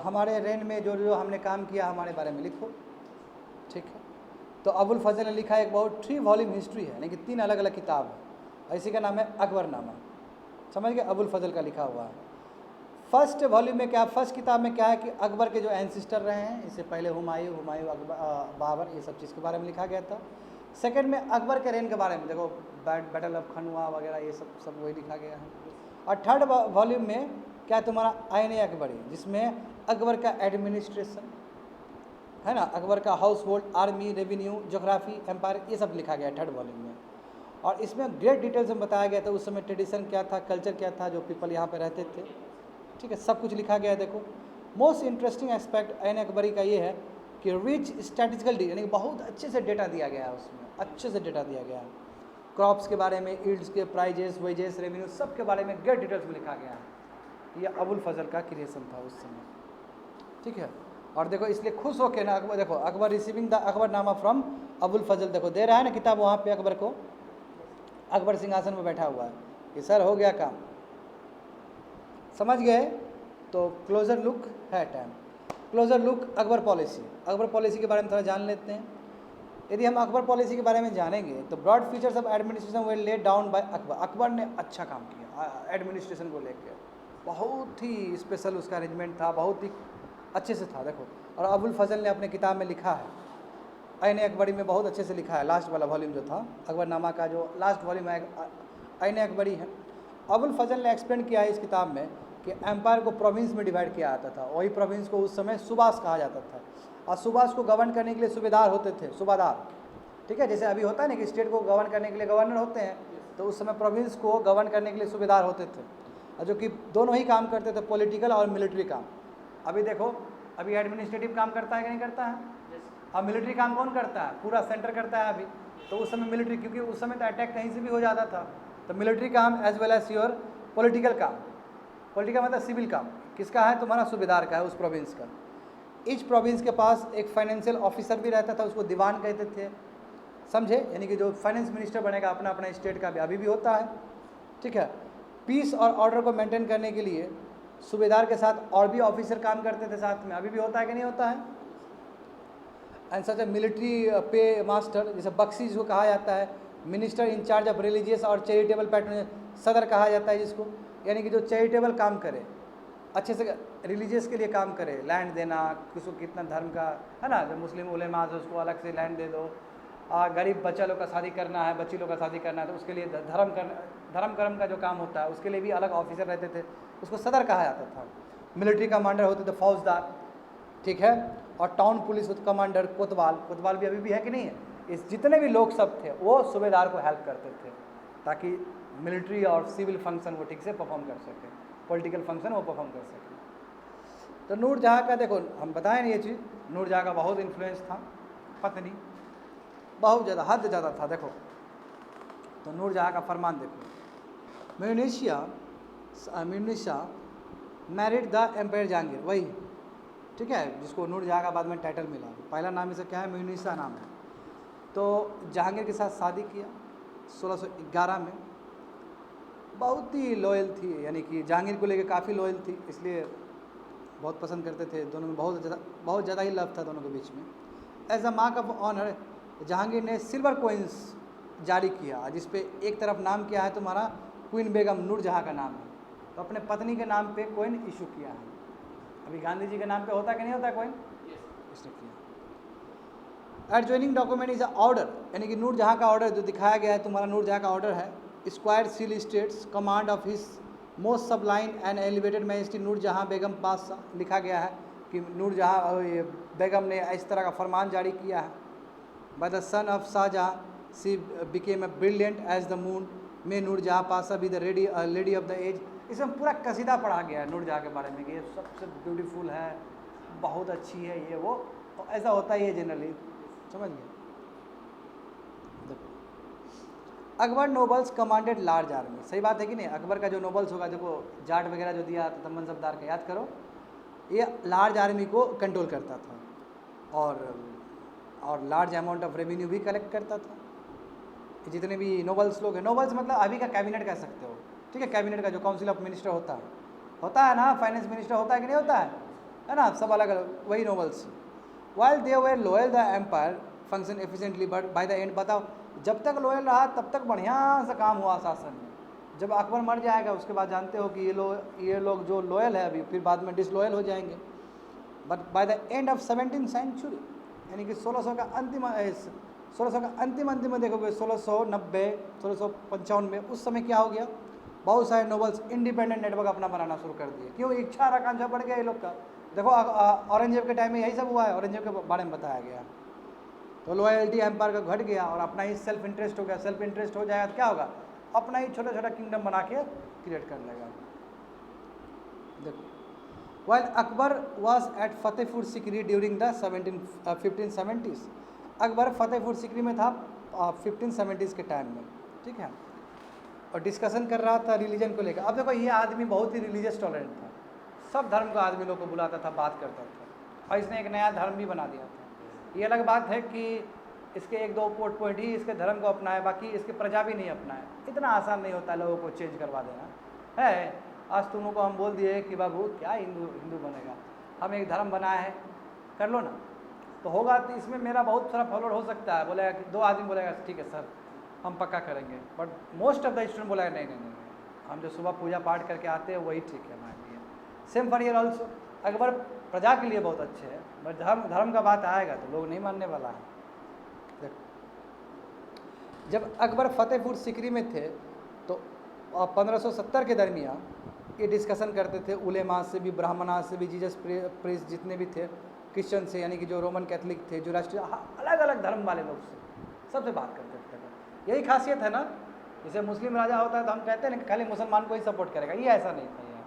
हमारे रेन में जो जो हमने काम किया हमारे बारे में लिखो, ठीक है। तो अबुल फजल ने लिखा एक बहुत 3 वॉल्यूम हिस्ट्री है, यानी कि 3 अलग अलग किताब है, इसी का नाम है अकबरनामा, समझ गए, अबुल फजल का लिखा हुआ है। फर्स्ट वॉल्यूम में क्या, फर्स्ट किताब में क्या है कि अकबर के जो एंसिस्टर रहे हैं, इससे पहले हुमायूं अकबर बाबर, ये सब चीज़ के बारे में लिखा गया था। सेकंड में अकबर के रेन के बारे में, देखो बैटल ऑफ खनवा वगैरह ये सब वही लिखा गया है। और थर्ड वॉल्यूम में क्या तुम्हारा आईने अकबरी, जिसमें अकबर का एडमिनिस्ट्रेशन है ना, अकबर का household, army, revenue, geography, empire, ये सब लिखा गया है थर्ड वॉल्यूम में। और इसमें ग्रेट डिटेल्स में बताया गया था उस समय ट्रेडिशन क्या था, कल्चर क्या था, जो पीपल यहाँ पे रहते थे, ठीक है, सब कुछ लिखा गया है। देखो मोस्ट इंटरेस्टिंग एस्पेक्ट ऐन अकबरी का ये है कि रिच स्टैटिस्टिकल यानी कि बहुत अच्छे से डेटा दिया गया है, उसमें अच्छे से डेटा दिया गया है, क्रॉप्स के बारे में, ईल्ड्स के, प्राइजेस, वेजेस, रेवेन्यू, सब के बारे में ग्रेट डिटेल्स में लिखा गया है। ये अबुल फजल का क्रिएशन था उस समय, ठीक है। और देखो इसलिए खुश होके ना अकबर, देखो Akbar receiving the Akbarnama from Abul Fazl, देखो दे रहा है ना किताब वहाँ पे अकबर को, अकबर सिंहासन में बैठा हुआ है कि सर हो गया काम, समझ गए। तो क्लोजर लुक है time, closure look Akbar policy के बारे में थोड़ा जान लेते हैं। यदि हम अकबर पॉलिसी के बारे में जानेंगे तो broad features of administration were laid down by Akbar, Akbar ने अच्छा काम किया एडमिनिस्ट्रेशन को लेकर, बहुत ही स्पेशल उसका अरेंजमेंट था, बहुत ही अच्छे से था। देखो और अबुल फजल ने अपने किताब में लिखा है, ऐन अकबरी में बहुत अच्छे से लिखा है, लास्ट वाला वॉल्यूम जो था अकबरनामा का जो लास्ट वॉल्यूम है ऐन अकबरी है। अबुल फजल ने एक्सप्लेन किया है इस किताब में कि एम्पायर को प्रोविंस में डिवाइड किया जाता था, वही प्रोविंस को उस समय सूबास कहा जाता था। और सूबा को गवर्न करने के लिए सूबेदार होते थे, सूबादार, ठीक है। जैसे अभी होता है ना कि स्टेट को गवर्न करने के लिए गवर्नर होते हैं, तो उस समय प्रोविंस को गवर्न करने के लिए सूबेदार होते थे, और जो कि दोनों ही काम करते थे, पॉलिटिकल और मिलिट्री काम। अभी देखो, अभी एडमिनिस्ट्रेटिव काम करता है कि नहीं करता है, और मिलिट्री काम कौन करता है, पूरा सेंटर करता है अभी। तो उस समय मिलिट्री, क्योंकि उस समय तो अटैक कहीं से भी हो जाता था, तो मिलिट्री काम as well as your political काम। पॉलिटिकल मतलब सिविल काम किसका है, तुम्हारा सूबेदार का है, उस प्रोविंस का। इच प्रोविंस के पास एक फाइनेंशियल ऑफिसर भी रहता था, उसको दीवान कहते थे, समझे, यानी कि जो फाइनेंस मिनिस्टर बनेगा अपना अपना स्टेट का भी, अभी भी होता है, ठीक है। पीस और ऑर्डर को मेंटेन करने के लिए सूबेदार के साथ और भी ऑफिसर काम करते थे साथ में, अभी भी होता है कि नहीं होता है। एंड सच ए मिलिट्री पे मास्टर, जैसे बख्शी जिसको कहा जाता है, minister in charge of religious और चैरिटेबल पैटर्न, सदर कहा जाता है जिसको, यानी कि जो चैरिटेबल काम करे, अच्छे से रिलीजियस के लिए काम करे, लैंड देना, किसको कितना धर्म का है ना, जो मुस्लिम उलेमा है उसको अलग से लैंड दे दो, गरीब बच्चा लोग का शादी करना है, बच्ची लोग का शादी करना है, तो उसके लिए धर्म कर्म का जो काम होता है उसके लिए भी अलग ऑफिसर रहते थे, उसको सदर कहा जाता था। मिलिट्री कमांडर होते थे फौजदार, ठीक है, और टाउन पुलिस कमांडर कोतवाल भी अभी भी है कि नहीं है। इस जितने भी लोग सब थे वो सूबेदार को हेल्प करते थे, ताकि मिलिट्री और सिविल फंक्शन वो ठीक से परफॉर्म कर सके, पॉलिटिकल फंक्शन वो परफॉर्म कर सके। तो नूरजहाँ का देखो, हम बताएं नहीं ये चीज़, नूरजहाँ का बहुत इन्फ्लुएंस था, पत्नी बहुत ज़्यादा, हद ज़्यादा था। देखो तो नूरजहाँ का फरमान देखो, म्यूनिशा मैरिड द एम्पायर जहांगीर, वही ठीक है, जिसको नूरजहाँ का बाद में टाइटल मिला। पहला नाम इसे क्या है, म्यूनिशा नाम है। तो जहांगीर के साथ शादी किया 1611 में। बहुत ही लॉयल थी, यानी कि जहांगीर को लेकर काफ़ी लॉयल थी, इसलिए बहुत पसंद करते थे, दोनों में बहुत ज़्यादा ही लव था दोनों के बीच में। As a mark of honour Jahangir ने सिल्वर कोइंस जारी किया, जिस पे एक तरफ नाम क्या है तुम्हारा, क्वीन बेगम नूरजहाँ का नाम है, तो अपने पत्नी के नाम पे कोइन इशू किया है। अभी गांधी जी के नाम पे होता कि नहीं होता कोइन, इसने किया। Adjoining document is a order, यानी कि नूरजहाँ का ऑर्डर जो दिखाया गया है तुम्हारा, नूरजहाँ का ऑर्डर है, square seal states command of his most sublime and elevated majesty Nurjahan Begum पास, लिखा गया है कि नूरजहाँ बेगम ने इस तरह का फरमान जारी किया है। By the sun of Shahjahan she became a brilliant as the moon, may Nurjahan पासा be the lady of the age. इसमें पूरा कसीदा पढ़ा गया है नूरजहाँ के बारे में कि ये सबसे ब्यूटीफुल है, बहुत अच्छी है, ये वो, तो ऐसा होता ही है जनरली, समझ गए। Akbar nobles commanded large army, सही बात है कि नहीं। अकबर का जो नोबल्स होगा, देखो जाट वगैरह जो दिया था मनसबदार का, याद करो, ये लार्ज आर्मी को कंट्रोल करता था और लार्ज अमाउंट ऑफ रेवेन्यू भी कलेक्ट करता था। जितने भी नोबल्स लोग हैं, नोबल्स मतलब अभी का कैबिनेट कह सकते हो, ठीक है, कैबिनेट का जो काउंसिल ऑफ मिनिस्टर होता है ना, फाइनेंस मिनिस्टर होता है कि नहीं होता है ना, सब अलग अलग, वही nobles. While they were loyal the empire function efficiently, but by the end, बताओ जब तक लोयल रहा तब तक बढ़िया सा काम हुआ शासन में। जब अकबर मर जाएगा उसके बाद जानते हो कि ये लोग जो लोयल है अभी, फिर बाद में डिसलोयल हो जाएंगे। But by the end of 17th century, यानी कि 1600 का अंतिम में देखोगे, 1690 1655 में, उस समय क्या हो गया, बहुत सारे नोबल्स इंडिपेंडेंट नेटवर्क अपना बनाना शुरू कर दिए। क्यों, इच्छा और आकांक्षा बढ़ गया ये लोग का। देखो औरंगजेब के टाइम में यही सब हुआ है, औरंगजेब के बारे में बताया गया। तो लॉयल्टी एम्पायर का घट गया और अपना ही सेल्फ इंटरेस्ट हो गया। सेल्फ इंटरेस्ट हो जाएगा तो क्या होगा, अपना ही छोटा छोटा किंगडम बना के क्रिएट कर लेगा। देखो, while Akbar was at Fatehpur Sikri during the 1570s, Akbar Fatehpur Sikri में था 1570s के टाइम में, ठीक है, और डिस्कशन कर रहा था रिलीजन को लेकर। अब देखो ये आदमी बहुत ही रिलीजियस टॉलरेंट था, सब धर्म का आदमी लोग को बुलाता था, बात करता था, और इसने एक नया धर्म भी बना दिया था। ये अलग बात है कि इसके एक दो पॉइंट ही इसके धर्म को अपनाए, बाकी इसके प्रजा भी नहीं अपनाए। इतना आसान नहीं होता लोगों को चेंज करवा देना है। आज तुम को हम बोल दिए कि बाबू क्या हिंदू बनेगा, हम एक धर्म बनाए हैं, कर लो ना, तो होगा। तो इसमें मेरा बहुत सारा फॉलोअर हो सकता है, बोलेगा कि 2 आदमी बोलेगा ठीक है सर हम पक्का करेंगे, but most of the student बोलेगा नहीं, हम जो सुबह पूजा पाठ करके आते हैं वही ठीक है हमारे लिए। Same for year also, Akbar प्रजा के लिए बहुत अच्छे हैं, बट धर्म का बात आएगा तो लोग नहीं मानने वाला है। देखो, जब अकबर फतेहपुर सिकरी में थे तो 1570 के दरमियान ये डिस्कशन करते थे, उलेमा से भी, ब्राह्मणा से भी, जीसस प्रीस्ट जितने भी थे, क्रिश्चियन से, यानी कि जो रोमन कैथलिक थे, जो राष्ट्रीय अलग अलग धर्म वाले लोग से सबसे बात करते थे। यही खासियत है ना, जैसे मुस्लिम राजा होता है तो हम कहते हैं ना कि खाली मुसलमान को ही सपोर्ट करेगा, ये ऐसा नहीं था यहाँ।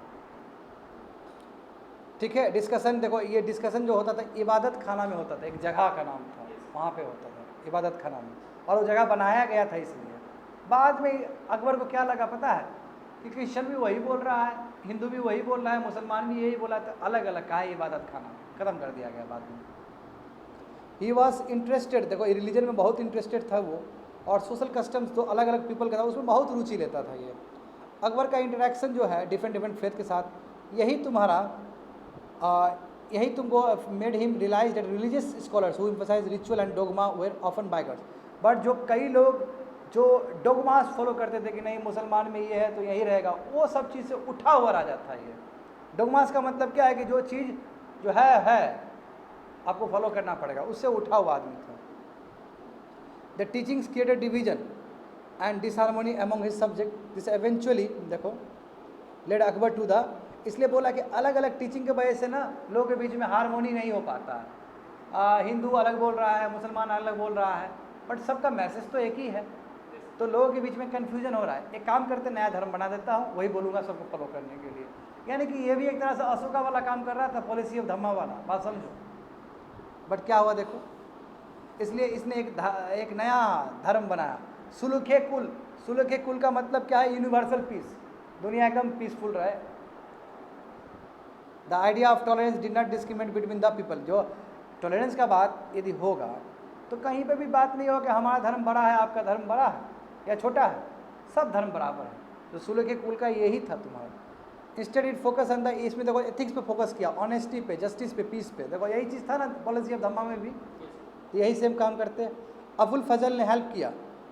ठीक है, डिस्कशन देखो, ये डिस्कशन जो होता था इबादत खाना में होता था, एक जगह का नाम था, वहाँ पे होता था इबादत खाना में, और वो जगह बनाया गया था इसलिए। बाद में अकबर को क्या लगा पता है कि क्रिश्चियन भी वही बोल रहा है, हिंदू भी वही बोल रहा है, मुसलमान भी यही बोला, तो अलग अलग का है इबादत खाना, ख़त्म कर दिया गया बाद में। ही वॉज इंटरेस्टेड, देखो रिलीजन में बहुत इंटरेस्टेड था वो, और सोशल कस्टम्स तो अलग अलग पीपल का था, उसमें बहुत रुचि लेता था ये। अकबर का इंटरेक्शन जो है डिफरेंट डिफरेंट फेथ के साथ, यही यही तुमको made him realise that religious scholars who emphasise ritual and dogma were often bigots. But जो कई लोग जो डोगमास फॉलो करते थे कि नहीं मुसलमान में ये है तो यही रहेगा, वो सब चीज़ से उठा हुआ राजा था ये। डोगमास का मतलब क्या है कि जो चीज़ जो है आपको फॉलो करना पड़ेगा, उससे उठा हुआ आदमी था। The teachings created division and disharmony among his subject, this eventually देखो लेड अकबर टू द, इसलिए बोला कि अलग अलग टीचिंग के वजह से ना लोगों के बीच में हारमोनी नहीं हो पाता। हिंदू अलग बोल रहा है, मुसलमान अलग बोल रहा है, बट सबका मैसेज तो एक ही है, तो लोगों के बीच में कन्फ्यूजन हो रहा है। एक काम करते, नया धर्म बना देता हूँ, वही बोलूँगा सबको फॉलो करने के लिए। यानी कि ये भी एक तरह से अशोका वाला काम कर रहा था, पॉलिसी ऑफ धम्मा वाला, बात समझो। बट क्या हुआ देखो, इसलिए इसने एक नया धर्म बनाया, सुलूखे कुल। सुलूखे कुल का मतलब क्या है? यूनिवर्सल पीस, दुनिया एकदम पीसफुल रहे। The idea of tolerance did not discriminate between the people. जो टॉलरेंस का बात यदि होगा तो कहीं पे भी बात नहीं हो कि हमारा धर्म बड़ा है, आपका धर्म बड़ा है या छोटा है, सब धर्म बराबर है। तो सुलूखे कुल का यही था तुम्हारा। Instead it focus on the, इसमें देखो एथिक्स पे फोकस किया, ऑनेस्टी पे, जस्टिस पे, पीस पे। देखो यही चीज़ था ना पॉलिसी ऑफ धम्मा में भी, तो यही सेम काम करते हैं। अबुल फजल ने हेल्प किया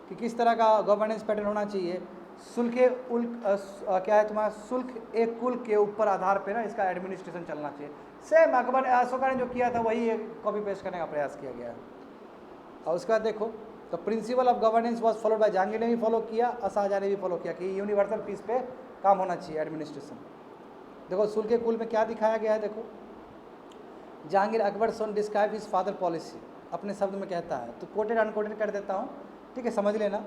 कि किस तरह का गवर्नेंस पैटर्न होना चाहिए। शुल्क क्या है तुम्हारा, शुल्क एक कुल के ऊपर आधार पे ना इसका एडमिनिस्ट्रेशन चलना चाहिए। सेम अकबर अशोका ने जो किया था वही कॉपी पेस्ट करने का प्रयास किया गया है। और उसका देखो तो principle of governance was followed by, Jahangir ने भी फॉलो किया और शाहजहां ने भी फॉलो किया कि यूनिवर्सल पीस पे काम होना चाहिए एडमिनिस्ट्रेशन। देखो शुल्क कुल में क्या दिखाया गया है, देखो जहांगीर अकबर सोन डिस्क्राइब हिज फादर पॉलिसी, अपने शब्द में कहता है, तो कोटेड अनकोटेड कर देता हूँ, ठीक है, समझ लेना।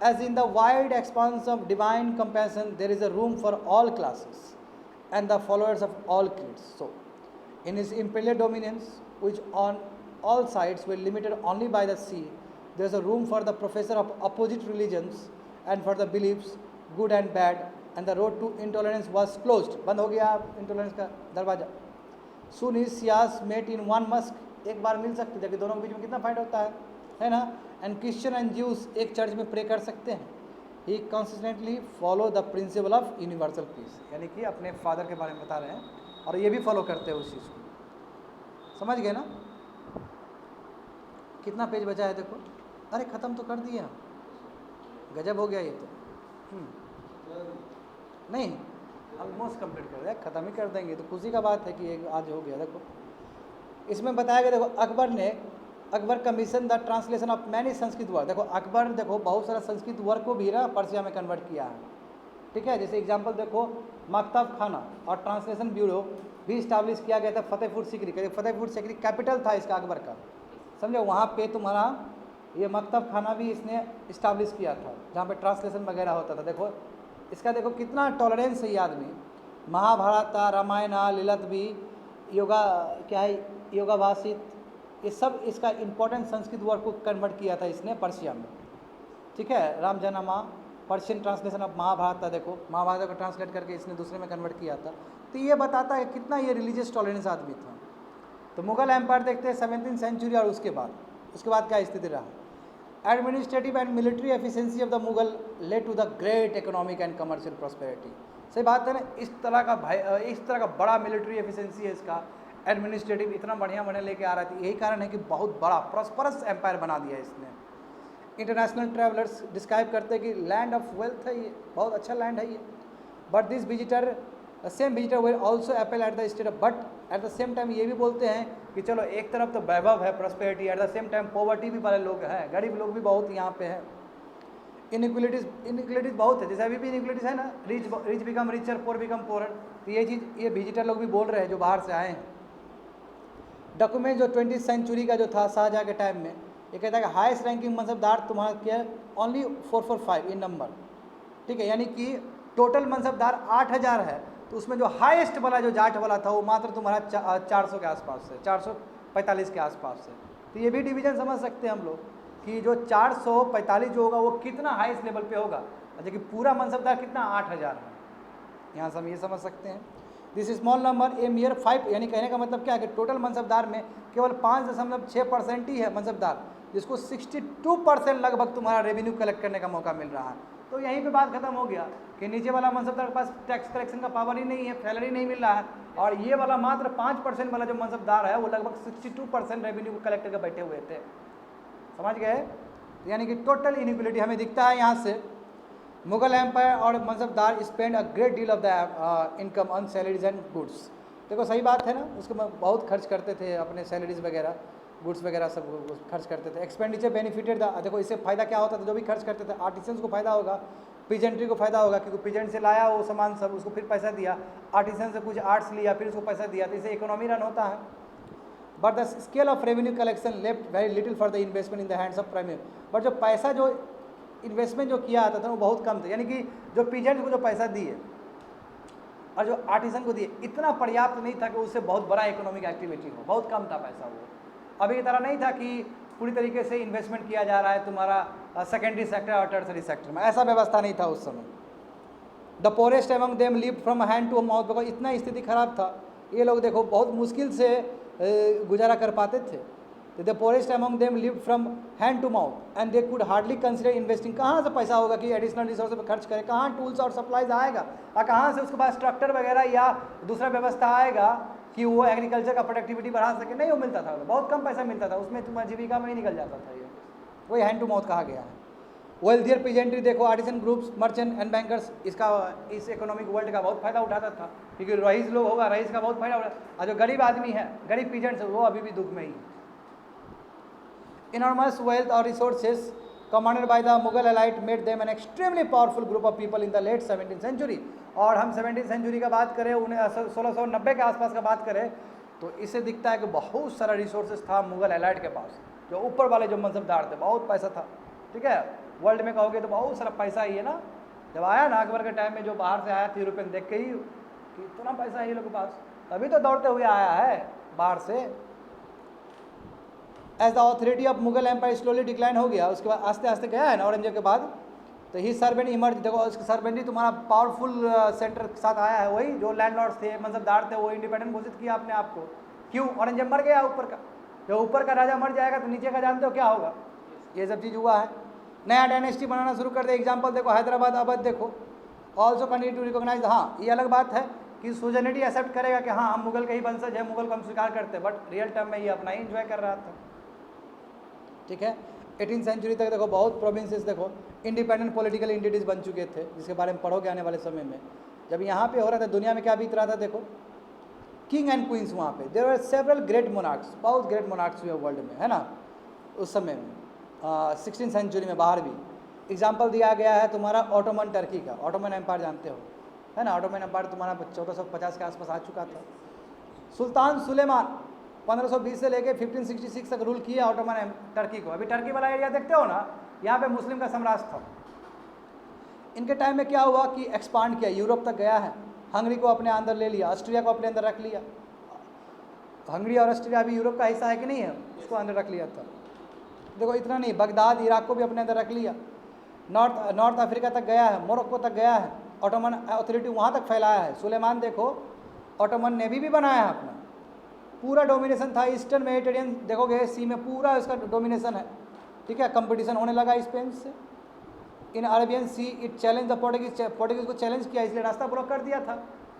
As in the wide expanse of divine compassion, there is a room for all classes and the followers of all creeds. So, in his imperial dominance, which on all sides were limited only by the sea, there is a room for the professor of opposite religions and for the beliefs, good and bad, and the road to intolerance was closed. बंद हो गया intolerance का दरवाजा। Soon his sias met in one mosque, एक बार मिल सकते, जबकि दोनों के बीच में कितना फाइट होता है ना। एंड क्रिश्चियन एंड ज्यूस एक चर्च में प्रे कर सकते हैं। He consistently follow the principle of universal peace, यानी कि अपने फादर के बारे में बता रहे हैं और ये भी फॉलो करते हैं उस चीज़ को। समझ गए ना? कितना पेज बचा है देखो, अरे ख़त्म तो कर दिया, गजब हो गया ये तो। नहीं ऑलमोस्ट कंप्लीट कर दिया, ख़त्म ही कर देंगे, तो खुशी का बात है कि ये आज हो गया। देखो इसमें बताया गया, देखो Akbar commission the translation of many Sanskrit work. देखो अकबर ने देखो बहुत सारा संस्कृत वर्क को भी ना पर्सिया में कन्वर्ट किया है, ठीक है। जैसे एग्जांपल देखो मकतब खाना और ट्रांसलेशन ब्यूरो भी इस्टाब्लिश किया गया था फतेहपुर सीकरी। फतेहपुर सीकरी कैपिटल था इसका अकबर का, समझो। वहाँ पे तुम्हारा ये मकतब खाना भी इसने इस्टाब्लिश किया था, जहाँ पे ट्रांसलेशन वगैरह होता था। देखो इसका देखो कितना टॉलरेंस है ये आदमी। महाभारत, रामायण, ललित भी, योगा क्या है, योगा भाषित, ये सब इसका इम्पोर्टेंट संस्कृत वर्ड को कन्वर्ट किया था इसने पर्शिया में, ठीक है। रामजन्मा पर्शियन ट्रांसलेशन ऑफ महाभारत था, देखो महाभारत को ट्रांसलेट करके इसने दूसरे में कन्वर्ट किया था। तो ये बताता है कितना ये रिलीजियस टॉलरेंस आदमी था। तो मुगल एम्पायर देखते हैं 17वीं सेंचुरी, और उसके बाद क्या स्थिति रहा। Administrative and military efficiency of the Mughal led to the great economic and commercial prosperity. सही बात है ना, इस तरह का बड़ा मिलिट्री एफिशिएंसी है इसका, एडमिनिस्ट्रेटिव इतना बढ़िया लेके आ रहा था। यही कारण है कि बहुत बड़ा प्रॉस्परस एम्पायर बना दिया इसने। इंटरनेशनल ट्रैवलर्स डिस्क्राइब करते हैं कि लैंड ऑफ वेल्थ है ये, बहुत अच्छा लैंड है ये। But this same visitor will also appeal at the state, but at the same time ये भी बोलते हैं कि चलो एक तरफ तो वैभव है, prosperity, at the same time poverty भी वाले लोग हैं, गरीब लोग भी बहुत यहाँ पे हैं। इनइक्वलिटीज़ बहुत है, जैसे अभी भी इनइक्वलिटीज़ है ना, रिच बिकम रिचर, पोर बिकम पोरर। तो ये चीज़ ये विजिटर लोग भी बोल रहे हैं जो बाहर से आए हैं। डॉक्यूमेंट जो 20वीं सेंचुरी का जो था शाहजहाँ के टाइम में, ये कहता है कि हाईएस्ट रैंकिंग मनसबदार तुम्हारा क्या है, ओनली 445 इन नंबर, ठीक है, यानी कि टोटल मनसबदार 8000 है, तो उसमें जो हाईएस्ट वाला जो जाट वाला था वो मात्र तुम्हारा 400 के आसपास से, 445 के आसपास से। तो ये भी डिवीजन समझ सकते हैं हम लोग कि जो 445 जो होगा वो कितना हाईएस्ट लेवल पे होगा, अच्छा कि पूरा मनसबदार कितना 8000 है। यहाँ से हम ये समझ सकते हैं दिस स्मॉल नंबर ए मियर 5, यानी कहने का मतलब क्या है कि टोटल मनसबदार में केवल 5.6% ही है मनसबदार, जिसको 62% लगभग तुम्हारा रेवेन्यू कलेक्ट करने का मौका मिल रहा है। तो यहीं पे बात खत्म हो गया कि नीचे वाला मनसबदार के पास टैक्स कलेक्शन का पावर ही नहीं है, सैलरी नहीं मिल रहा है, और ये वाला मात्र 5% वाला जो मनसबदार है वो लगभग 62% रेवेन्यू कलेक्ट करके बैठे हुए थे। समझ गए? यानी कि टोटल इनइक्वलिटी हमें दिखता है यहाँ से। मुगल एम्पायर और mansabdar spend a great deal of the income on salaries and goods. देखो सही बात है ना, उसको बहुत खर्च करते थे अपने सैलरीज वगैरह, गुड्स वगैरह सब खर्च करते थे। एक्सपेंडिचर बेनिफिटेड द, देखो इससे फ़ायदा क्या होता था, जो भी खर्च करते थे आर्टिसंस को फ़ायदा होगा, पीजेंट्री को फ़ायदा होगा, क्योंकि पीजेंट से लाया वो सामान सब, उसको फिर पैसा दिया, आर्टिसन से कुछ आर्ट्स लिया फिर उसको पैसा दिया, तो इससे इकोनॉमी रन होता है। But the scale of revenue collection left very little for the investment in the hands of primary. But जो पैसा जो इन्वेस्टमेंट जो किया जाता था वो बहुत कम था, यानी कि जो पीजेंट को जो पैसा दिए और जो आर्टिसन को दिए इतना पर्याप्त नहीं था कि उससे बहुत बड़ा इकोनॉमिक एक्टिविटी हो, बहुत कम था पैसा वो। अभी की तरह नहीं था कि पूरी तरीके से इन्वेस्टमेंट किया जा रहा है तुम्हारा सेकेंडरी सेक्टर और टर्सरी सेक्टर में, ऐसा व्यवस्था नहीं था उस समय। The poorest among them live from hand to mouth, because इतना स्थिति खराब था, ये लोग देखो बहुत मुश्किल से गुजारा कर पाते थे। The poorest among them live from hand to mouth and they could hardly consider investing. कहाँ से पैसा होगा कि एडिशनल रिसोर्स पर खर्च करें, कहाँ टूल्स और सप्लाईज आएगा, और कहाँ से उसके पास स्ट्रक्चर वगैरह या दूसरा व्यवस्था आएगा कि वो एग्रीकल्चर का प्रोडक्टिविटी बढ़ा सके, नहीं वो मिलता था, बहुत कम पैसा मिलता था, उसमें तुम्हारी जीविका में ही निकल जाता था। ये वही हैंड टू माउथ कहा गया है। वेल्थियर पीजेंट्री देखो, artisan groups, merchant and bankers, इसका इस इकोनॉमिक वर्ल्ड का बहुत फायदा उठाता था, क्योंकि रईस लोग होगा, रईस का बहुत फायदा उठा, और जो गरीब आदमी है, गरीब पीजेंट्स, वो अभी भी दुख में ही। Enormous wealth or resources commanded by the Mughal elite made them an extremely powerful group of people in the late 17th century। और हम 17th सेंचुरी का बात करें, 1690 के आसपास का बात करें, तो इससे दिखता है कि बहुत सारा रिसोर्सेज था मुगल एलाइट के पास, जो ऊपर वाले जो मनसबदार थे, बहुत पैसा था। ठीक है, वर्ल्ड में कहोगे तो बहुत सारा पैसा ही है ना। जब आया ना अकबर के टाइम में, जो बाहर से आया था यूरोपियन, देख के ही कि इतना पैसा है ये लोग के पास, तभी तो दौड़ते हुए आया है बाहर से। As the authority of Mughal empire slowly decline हो गया, उसके बाद आस्ते आस्ते गया है ना औरंगजेब के बाद, तो ही सर्वेंट इमर्ज। देखो उसके सर्वेंटी तुम्हारा पावरफुल सेंटर के साथ आया है, वही जो लैंडलॉर्ड्स थे, मनसबदार थे, वो इंडिपेंडेंट घोषित किया अपने आप को। क्यों? औरंगजेब मर गया ऊपर का, जब ऊपर का राजा मर जाएगा तो नीचे का जानते हो क्या होगा, ये सब चीज़ हुआ है। नया डायनेस्टी बनाना शुरू कर दे, एग्जाम्पल देखो हैदराबाद अवध देखो, ऑल्सो कंटिन्यू टू रिकॉग्नाइज। हाँ ये अलग बात है कि सुजनिटी एक्सेप्ट करेगा कि हाँ हम मुगल के ही वंशज है, मुगल को हम स्वीकार करते हैं, बट रियल टर्म में ये अपना ही इंजॉय कर रहा था। ठीक है, 18th सेंचुरी तक देखो बहुत प्रोविंसेस देखो इंडिपेंडेंट पॉलिटिकल एंटिटीज बन चुके थे, जिसके बारे में पढ़ोगे आने वाले समय में। जब यहाँ पे हो रहा था, दुनिया में क्या बीत रहा था देखो, किंग एंड क्वींस वहाँ पे, there were several great monarchs, बहुत ग्रेट मोनार्क्स हुए वर्ल्ड में, है ना, उस समय में 16th सेंचुरी में बाहर भी। एग्जाम्पल दिया गया है तुम्हारा ऑटोमन टर्की का, ऑटोमन एम्पायर जानते हो, है ना, ऑटोमन एम्पायर तुम्हारा 1450 के आसपास आ चुका था। सुल्तान सुलेमान 1520 से लेके 1566 तक रूल किया ऑटोमन टर्की को। अभी टर्की वाला एरिया देखते हो ना, यहाँ पे मुस्लिम का साम्राज्य था। इनके टाइम में क्या हुआ कि एक्सपांड किया, यूरोप तक गया है, हंगरी को अपने अंदर ले लिया, ऑस्ट्रिया को अपने अंदर रख लिया। हंगरी और ऑस्ट्रिया अभी यूरोप का हिस्सा है कि नहीं है, उसको अंदर रख लिया था। देखो इतना नहीं, बगदाद इराक को भी अपने अंदर रख लिया, नॉर्थ अफ्रीका तक गया है, मोरक्को तक गया है, ऑटोमन अथॉरिटी वहाँ तक फैलाया है। सुलेमान देखो ऑटोमन नेवी भी बनाया है अपना, पूरा डोमिनेशन था ईस्टर्न मेडिटेरियन, देखोगे सी में पूरा इसका डोमिनेशन है। ठीक है, कंपटीशन होने लगा स्पेन से। इन Arabian see it challenge the Portuguese को चैलेंज किया, इसलिए रास्ता ब्लॉक कर दिया था।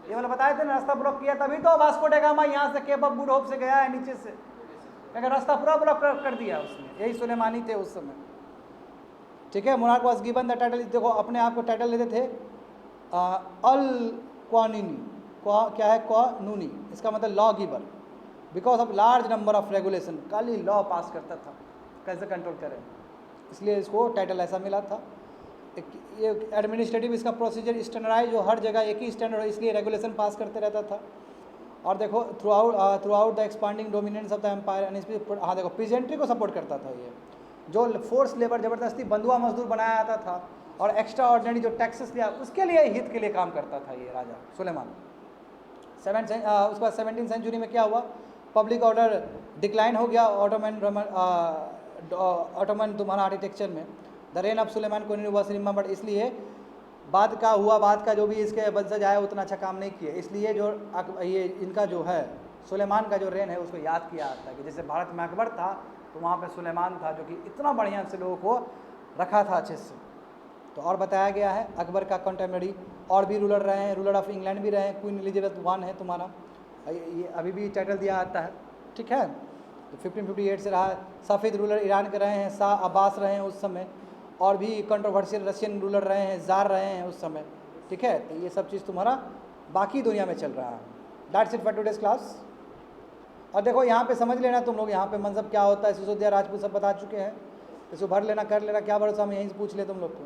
ये वाला बताए थे ना, रास्ता ब्लॉक किया, तभी तो वास्को डा गामा यहाँ से केप ऑफ गुड होप से गया है नीचे से, अगर रास्ता पूरा ब्लॉक कर दिया उसने, यही सुलेमानी थे उस समय। ठीक है, monarch was given the title, देखो अपने आप को टाइटल लेते थे अल क्वानिनी, क्या है क्वानूनी, इसका मतलब law giver, because of large number of regulation, खाली लॉ पास करता था कैसे कंट्रोल करें, इसलिए इसको टाइटल ऐसा मिला था। ये एडमिनिस्ट्रेटिव इसका प्रोसीजर स्टैंडर्डाइज, जो हर जगह एक ही स्टैंडर्ड हो, इसलिए रेगुलेशन पास करते रहता था। और देखो throughout the expanding dominance of the empire and हाँ देखो पीजेंट्री को सपोर्ट करता था ये, जो फोर्स लेबर ज़बरदस्ती बंधुआ मजदूर बनाया जाता था और एक्स्ट्रा ऑर्डिनरी जो टैक्सेस लिया उसके लिए हित के लिए काम करता था ये राजा सुलेमान। उसके बाद 17वीं सेंचुरी में क्या हुआ, पब्लिक ऑर्डर डिक्लाइन हो गया ऑटोमन तुम्हारा आर्किटेक्चर में। द रेन ऑफ सुलेमान को वाज रिमेंबर्ड, इसलिए बाद का जो भी इसके वंशज आए उतना अच्छा काम नहीं किए, इसलिए जो ये इनका जो है सुलेमान का जो रेन है उसको याद किया जाता है कि जैसे भारत में अकबर था तो वहाँ पे सुलेमान था जो कि इतना बढ़िया से लोगों को रखा था अच्छे से। तो और बताया गया है अकबर का कंटेम्पररी और भी रूलर रहे हैं, रूलर ऑफ इंग्लैंड भी रहे हैं, क्वीन एलिजाबेथ वन है तुम्हारा, ये अभी भी टाइटल दिया जाता है, ठीक है। तो 1558 से रहा। सफ़ेद रूलर ईरान के रहे हैं, शाह अब्बास रहे हैं उस समय, और भी कंट्रोवर्शियल रशियन रूलर रहे हैं, जार रहे हैं उस समय, ठीक है। तो ये सब चीज़ तुम्हारा बाकी दुनिया में चल रहा है। That's it for today's class. और देखो यहाँ पे समझ लेना तुम लोग, यहाँ पे मनसब क्या होता है, सिसोदिया राजपूत सब बता चुके हैं, इसको भर लेना कर लेना, क्या भरोसा हम यहीं से पूछ ले तुम लोग को।